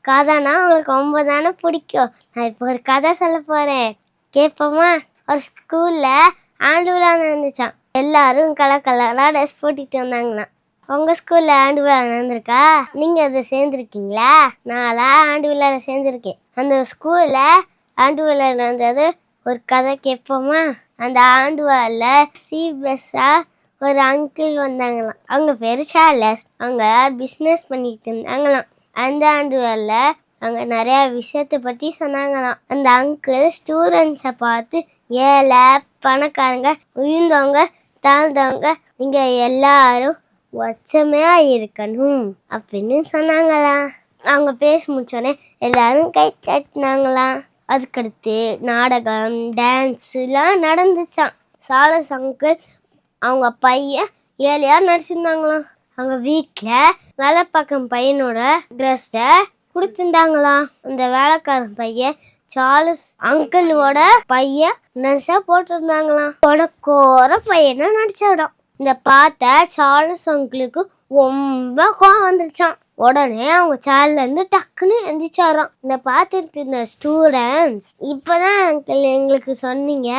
E: கதைனா உங்களுக்கு ரொம்ப தானே பிடிக்கும். நான் இப்போ ஒரு கதை சொல்ல போகிறேன், கேட்போமா? ஒரு ஸ்கூலில் ஆண்டு விழா நடந்துச்சான். எல்லாரும் கலர் கலராக ட்ரெஸ் போட்டுட்டு வந்தாங்களாம். உங்கள் ஸ்கூலில் ஆண்டு விழா நடந்திருக்கா? நீங்கள் அதை சேர்ந்துருக்கீங்களா? நான்லாம் ஆண்டு விழாவில் சேர்ந்துருக்கேன். அந்த ஸ்கூலில் ஆண்டு விழா நடந்தது ஒரு கதை கேட்போமா? அந்த ஆண்டு விழாவில் சீபஸாக ஒரு அங்கிள் வந்தாங்களாம். அவங்க பேர் சார்லஸ். அவங்க பிஸ்னஸ் பண்ணிட்டு இருந்தாங்களாம். அந்த ஆண்டுகளில் அவங்க நிறையா விஷயத்தை பற்றி சொன்னாங்களாம். அந்த அங்கிள் ஸ்டூடெண்ட்ஸை பார்த்து ஏழை, பணக்காரங்க, உயர்ந்தவங்க, தாழ்ந்தவங்க, இங்கே எல்லாரும் ஒற்றுமையாக இருக்கணும் அப்படின்னு சொன்னாங்களாம். அவங்க பேச முடிச்சோடனே எல்லாரும் கை தட்டினாங்களாம். அதுக்கடுத்து நாடகம், டான்ஸுலாம் நடந்துச்சான். சார்லஸ் அங்கிள் அவங்க பையன் ஏழையாக நடிச்சிருந்தாங்களாம். அவங்க வீட்டில் வேலை பார்க்கும் பையனோட ட்ரெஸ்ஸை கொடுத்துருந்தாங்களாம். அந்த வேலைக்காரன் பையன் சார்லஸ் அங்கிளோட பையன் ட்ரெஸ்ஸாக போட்டிருந்தாங்களாம். உனக்கோர பையனை நடிச்சிடும். இந்த பார்த்த சார்லஸ் அங்கிளுக்கு ரொம்ப கோவம் வந்துருச்சான். உடனே அவங்க சேர்லேருந்து டக்குன்னு எந்திரிச்சாராம். இந்த பார்த்துட்டு இருந்த ஸ்டூடெண்ட்ஸ், இப்போதான் அங்கிள் எங்களுக்கு சொன்னீங்க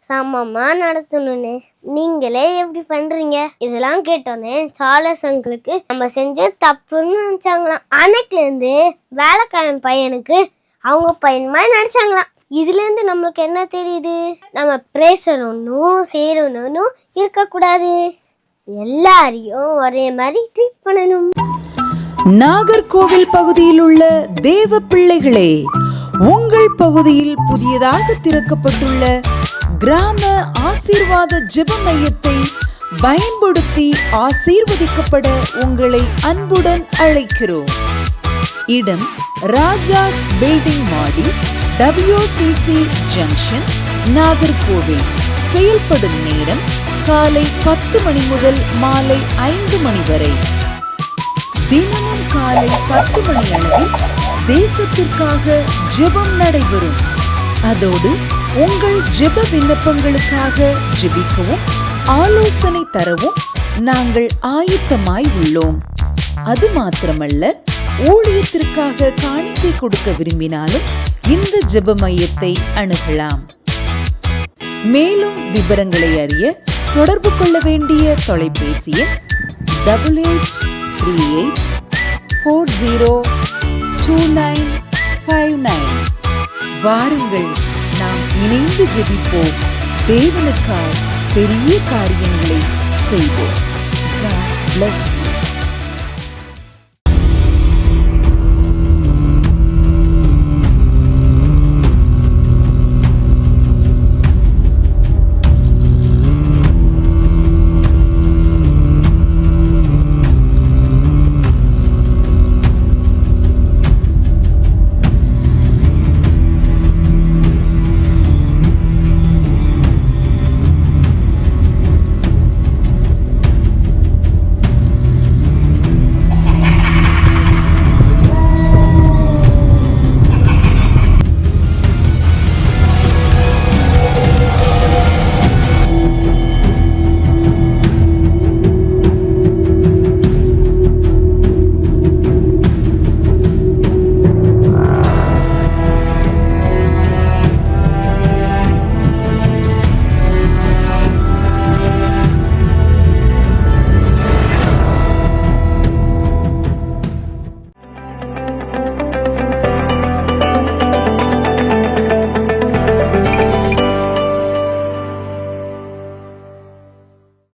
E: சமமாக நடத்தணும்னு, நீங்களே எப்படி பண்ணுறீங்க? இதெல்லாம் கேட்டோன்னே சார்லஸ் அங்கிளுக்கு நம்ம செஞ்ச தப்புன்னு நினச்சாங்களாம். அன்னைக்குலேருந்து வேலைக்காரன் பையனுக்கு அவங்க பையன் மாதிரி நடிச்சாங்களாம். இதுலேருந்து நம்மளுக்கு என்ன தெரியுது? நம்ம பேசணும்னும் செய்யணும்னு இருக்கக்கூடாது, எல்லாரையும் ஒரே மாதிரி ட்ரீட் பண்ணணும்.
M: நாகர்கோவில் பகுதியில் உள்ள தேவ பிள்ளைகளே, உங்கள் பகுதியில் புதியதாக திறக்கப்பட்டுள்ள கிராம ஆசீர்வாத ஜெப மையத்தை பயன்படுத்தி ஆசீர்வதிக்கப்பட உங்களை அன்புடன் அழைக்கிறோம். இடம் ராஜாஸ் பில்டிங் மாடி, WCC ஜங்ஷன், நாகர்கோவில். செயல்படும் நேரம் காலை 10 மணி முதல் மாலை 5 மணி வரை. தினமும் காலை 10 மணி அளவில் தேசத்திற்காக ஜெபம் நடைபெறும். அதோடு உங்கள் ஜெப விண்ணப்பங்களுக்காக ஜெபிக்கவும் ஆலோசனை தரவும் நாங்கள் ஆயத்தமாய் உள்ளோம். அது மாத்திரமல்ல, ஊழியத்திற்காக காணிக்கை கொடுக்க விரும்பினாலும் இந்த ஜெப மையத்தை அணுகலாம். மேலும் விவரங்களை அறிய தொடர்பு கொள்ள வேண்டிய தொலைபேசி எண் 8838402959. வாருங்கள், நாம் இணைந்து ஜெபிப்போம். தேவனுக்காய் பெரிய காரியங்களை செய்வோம். God bless you.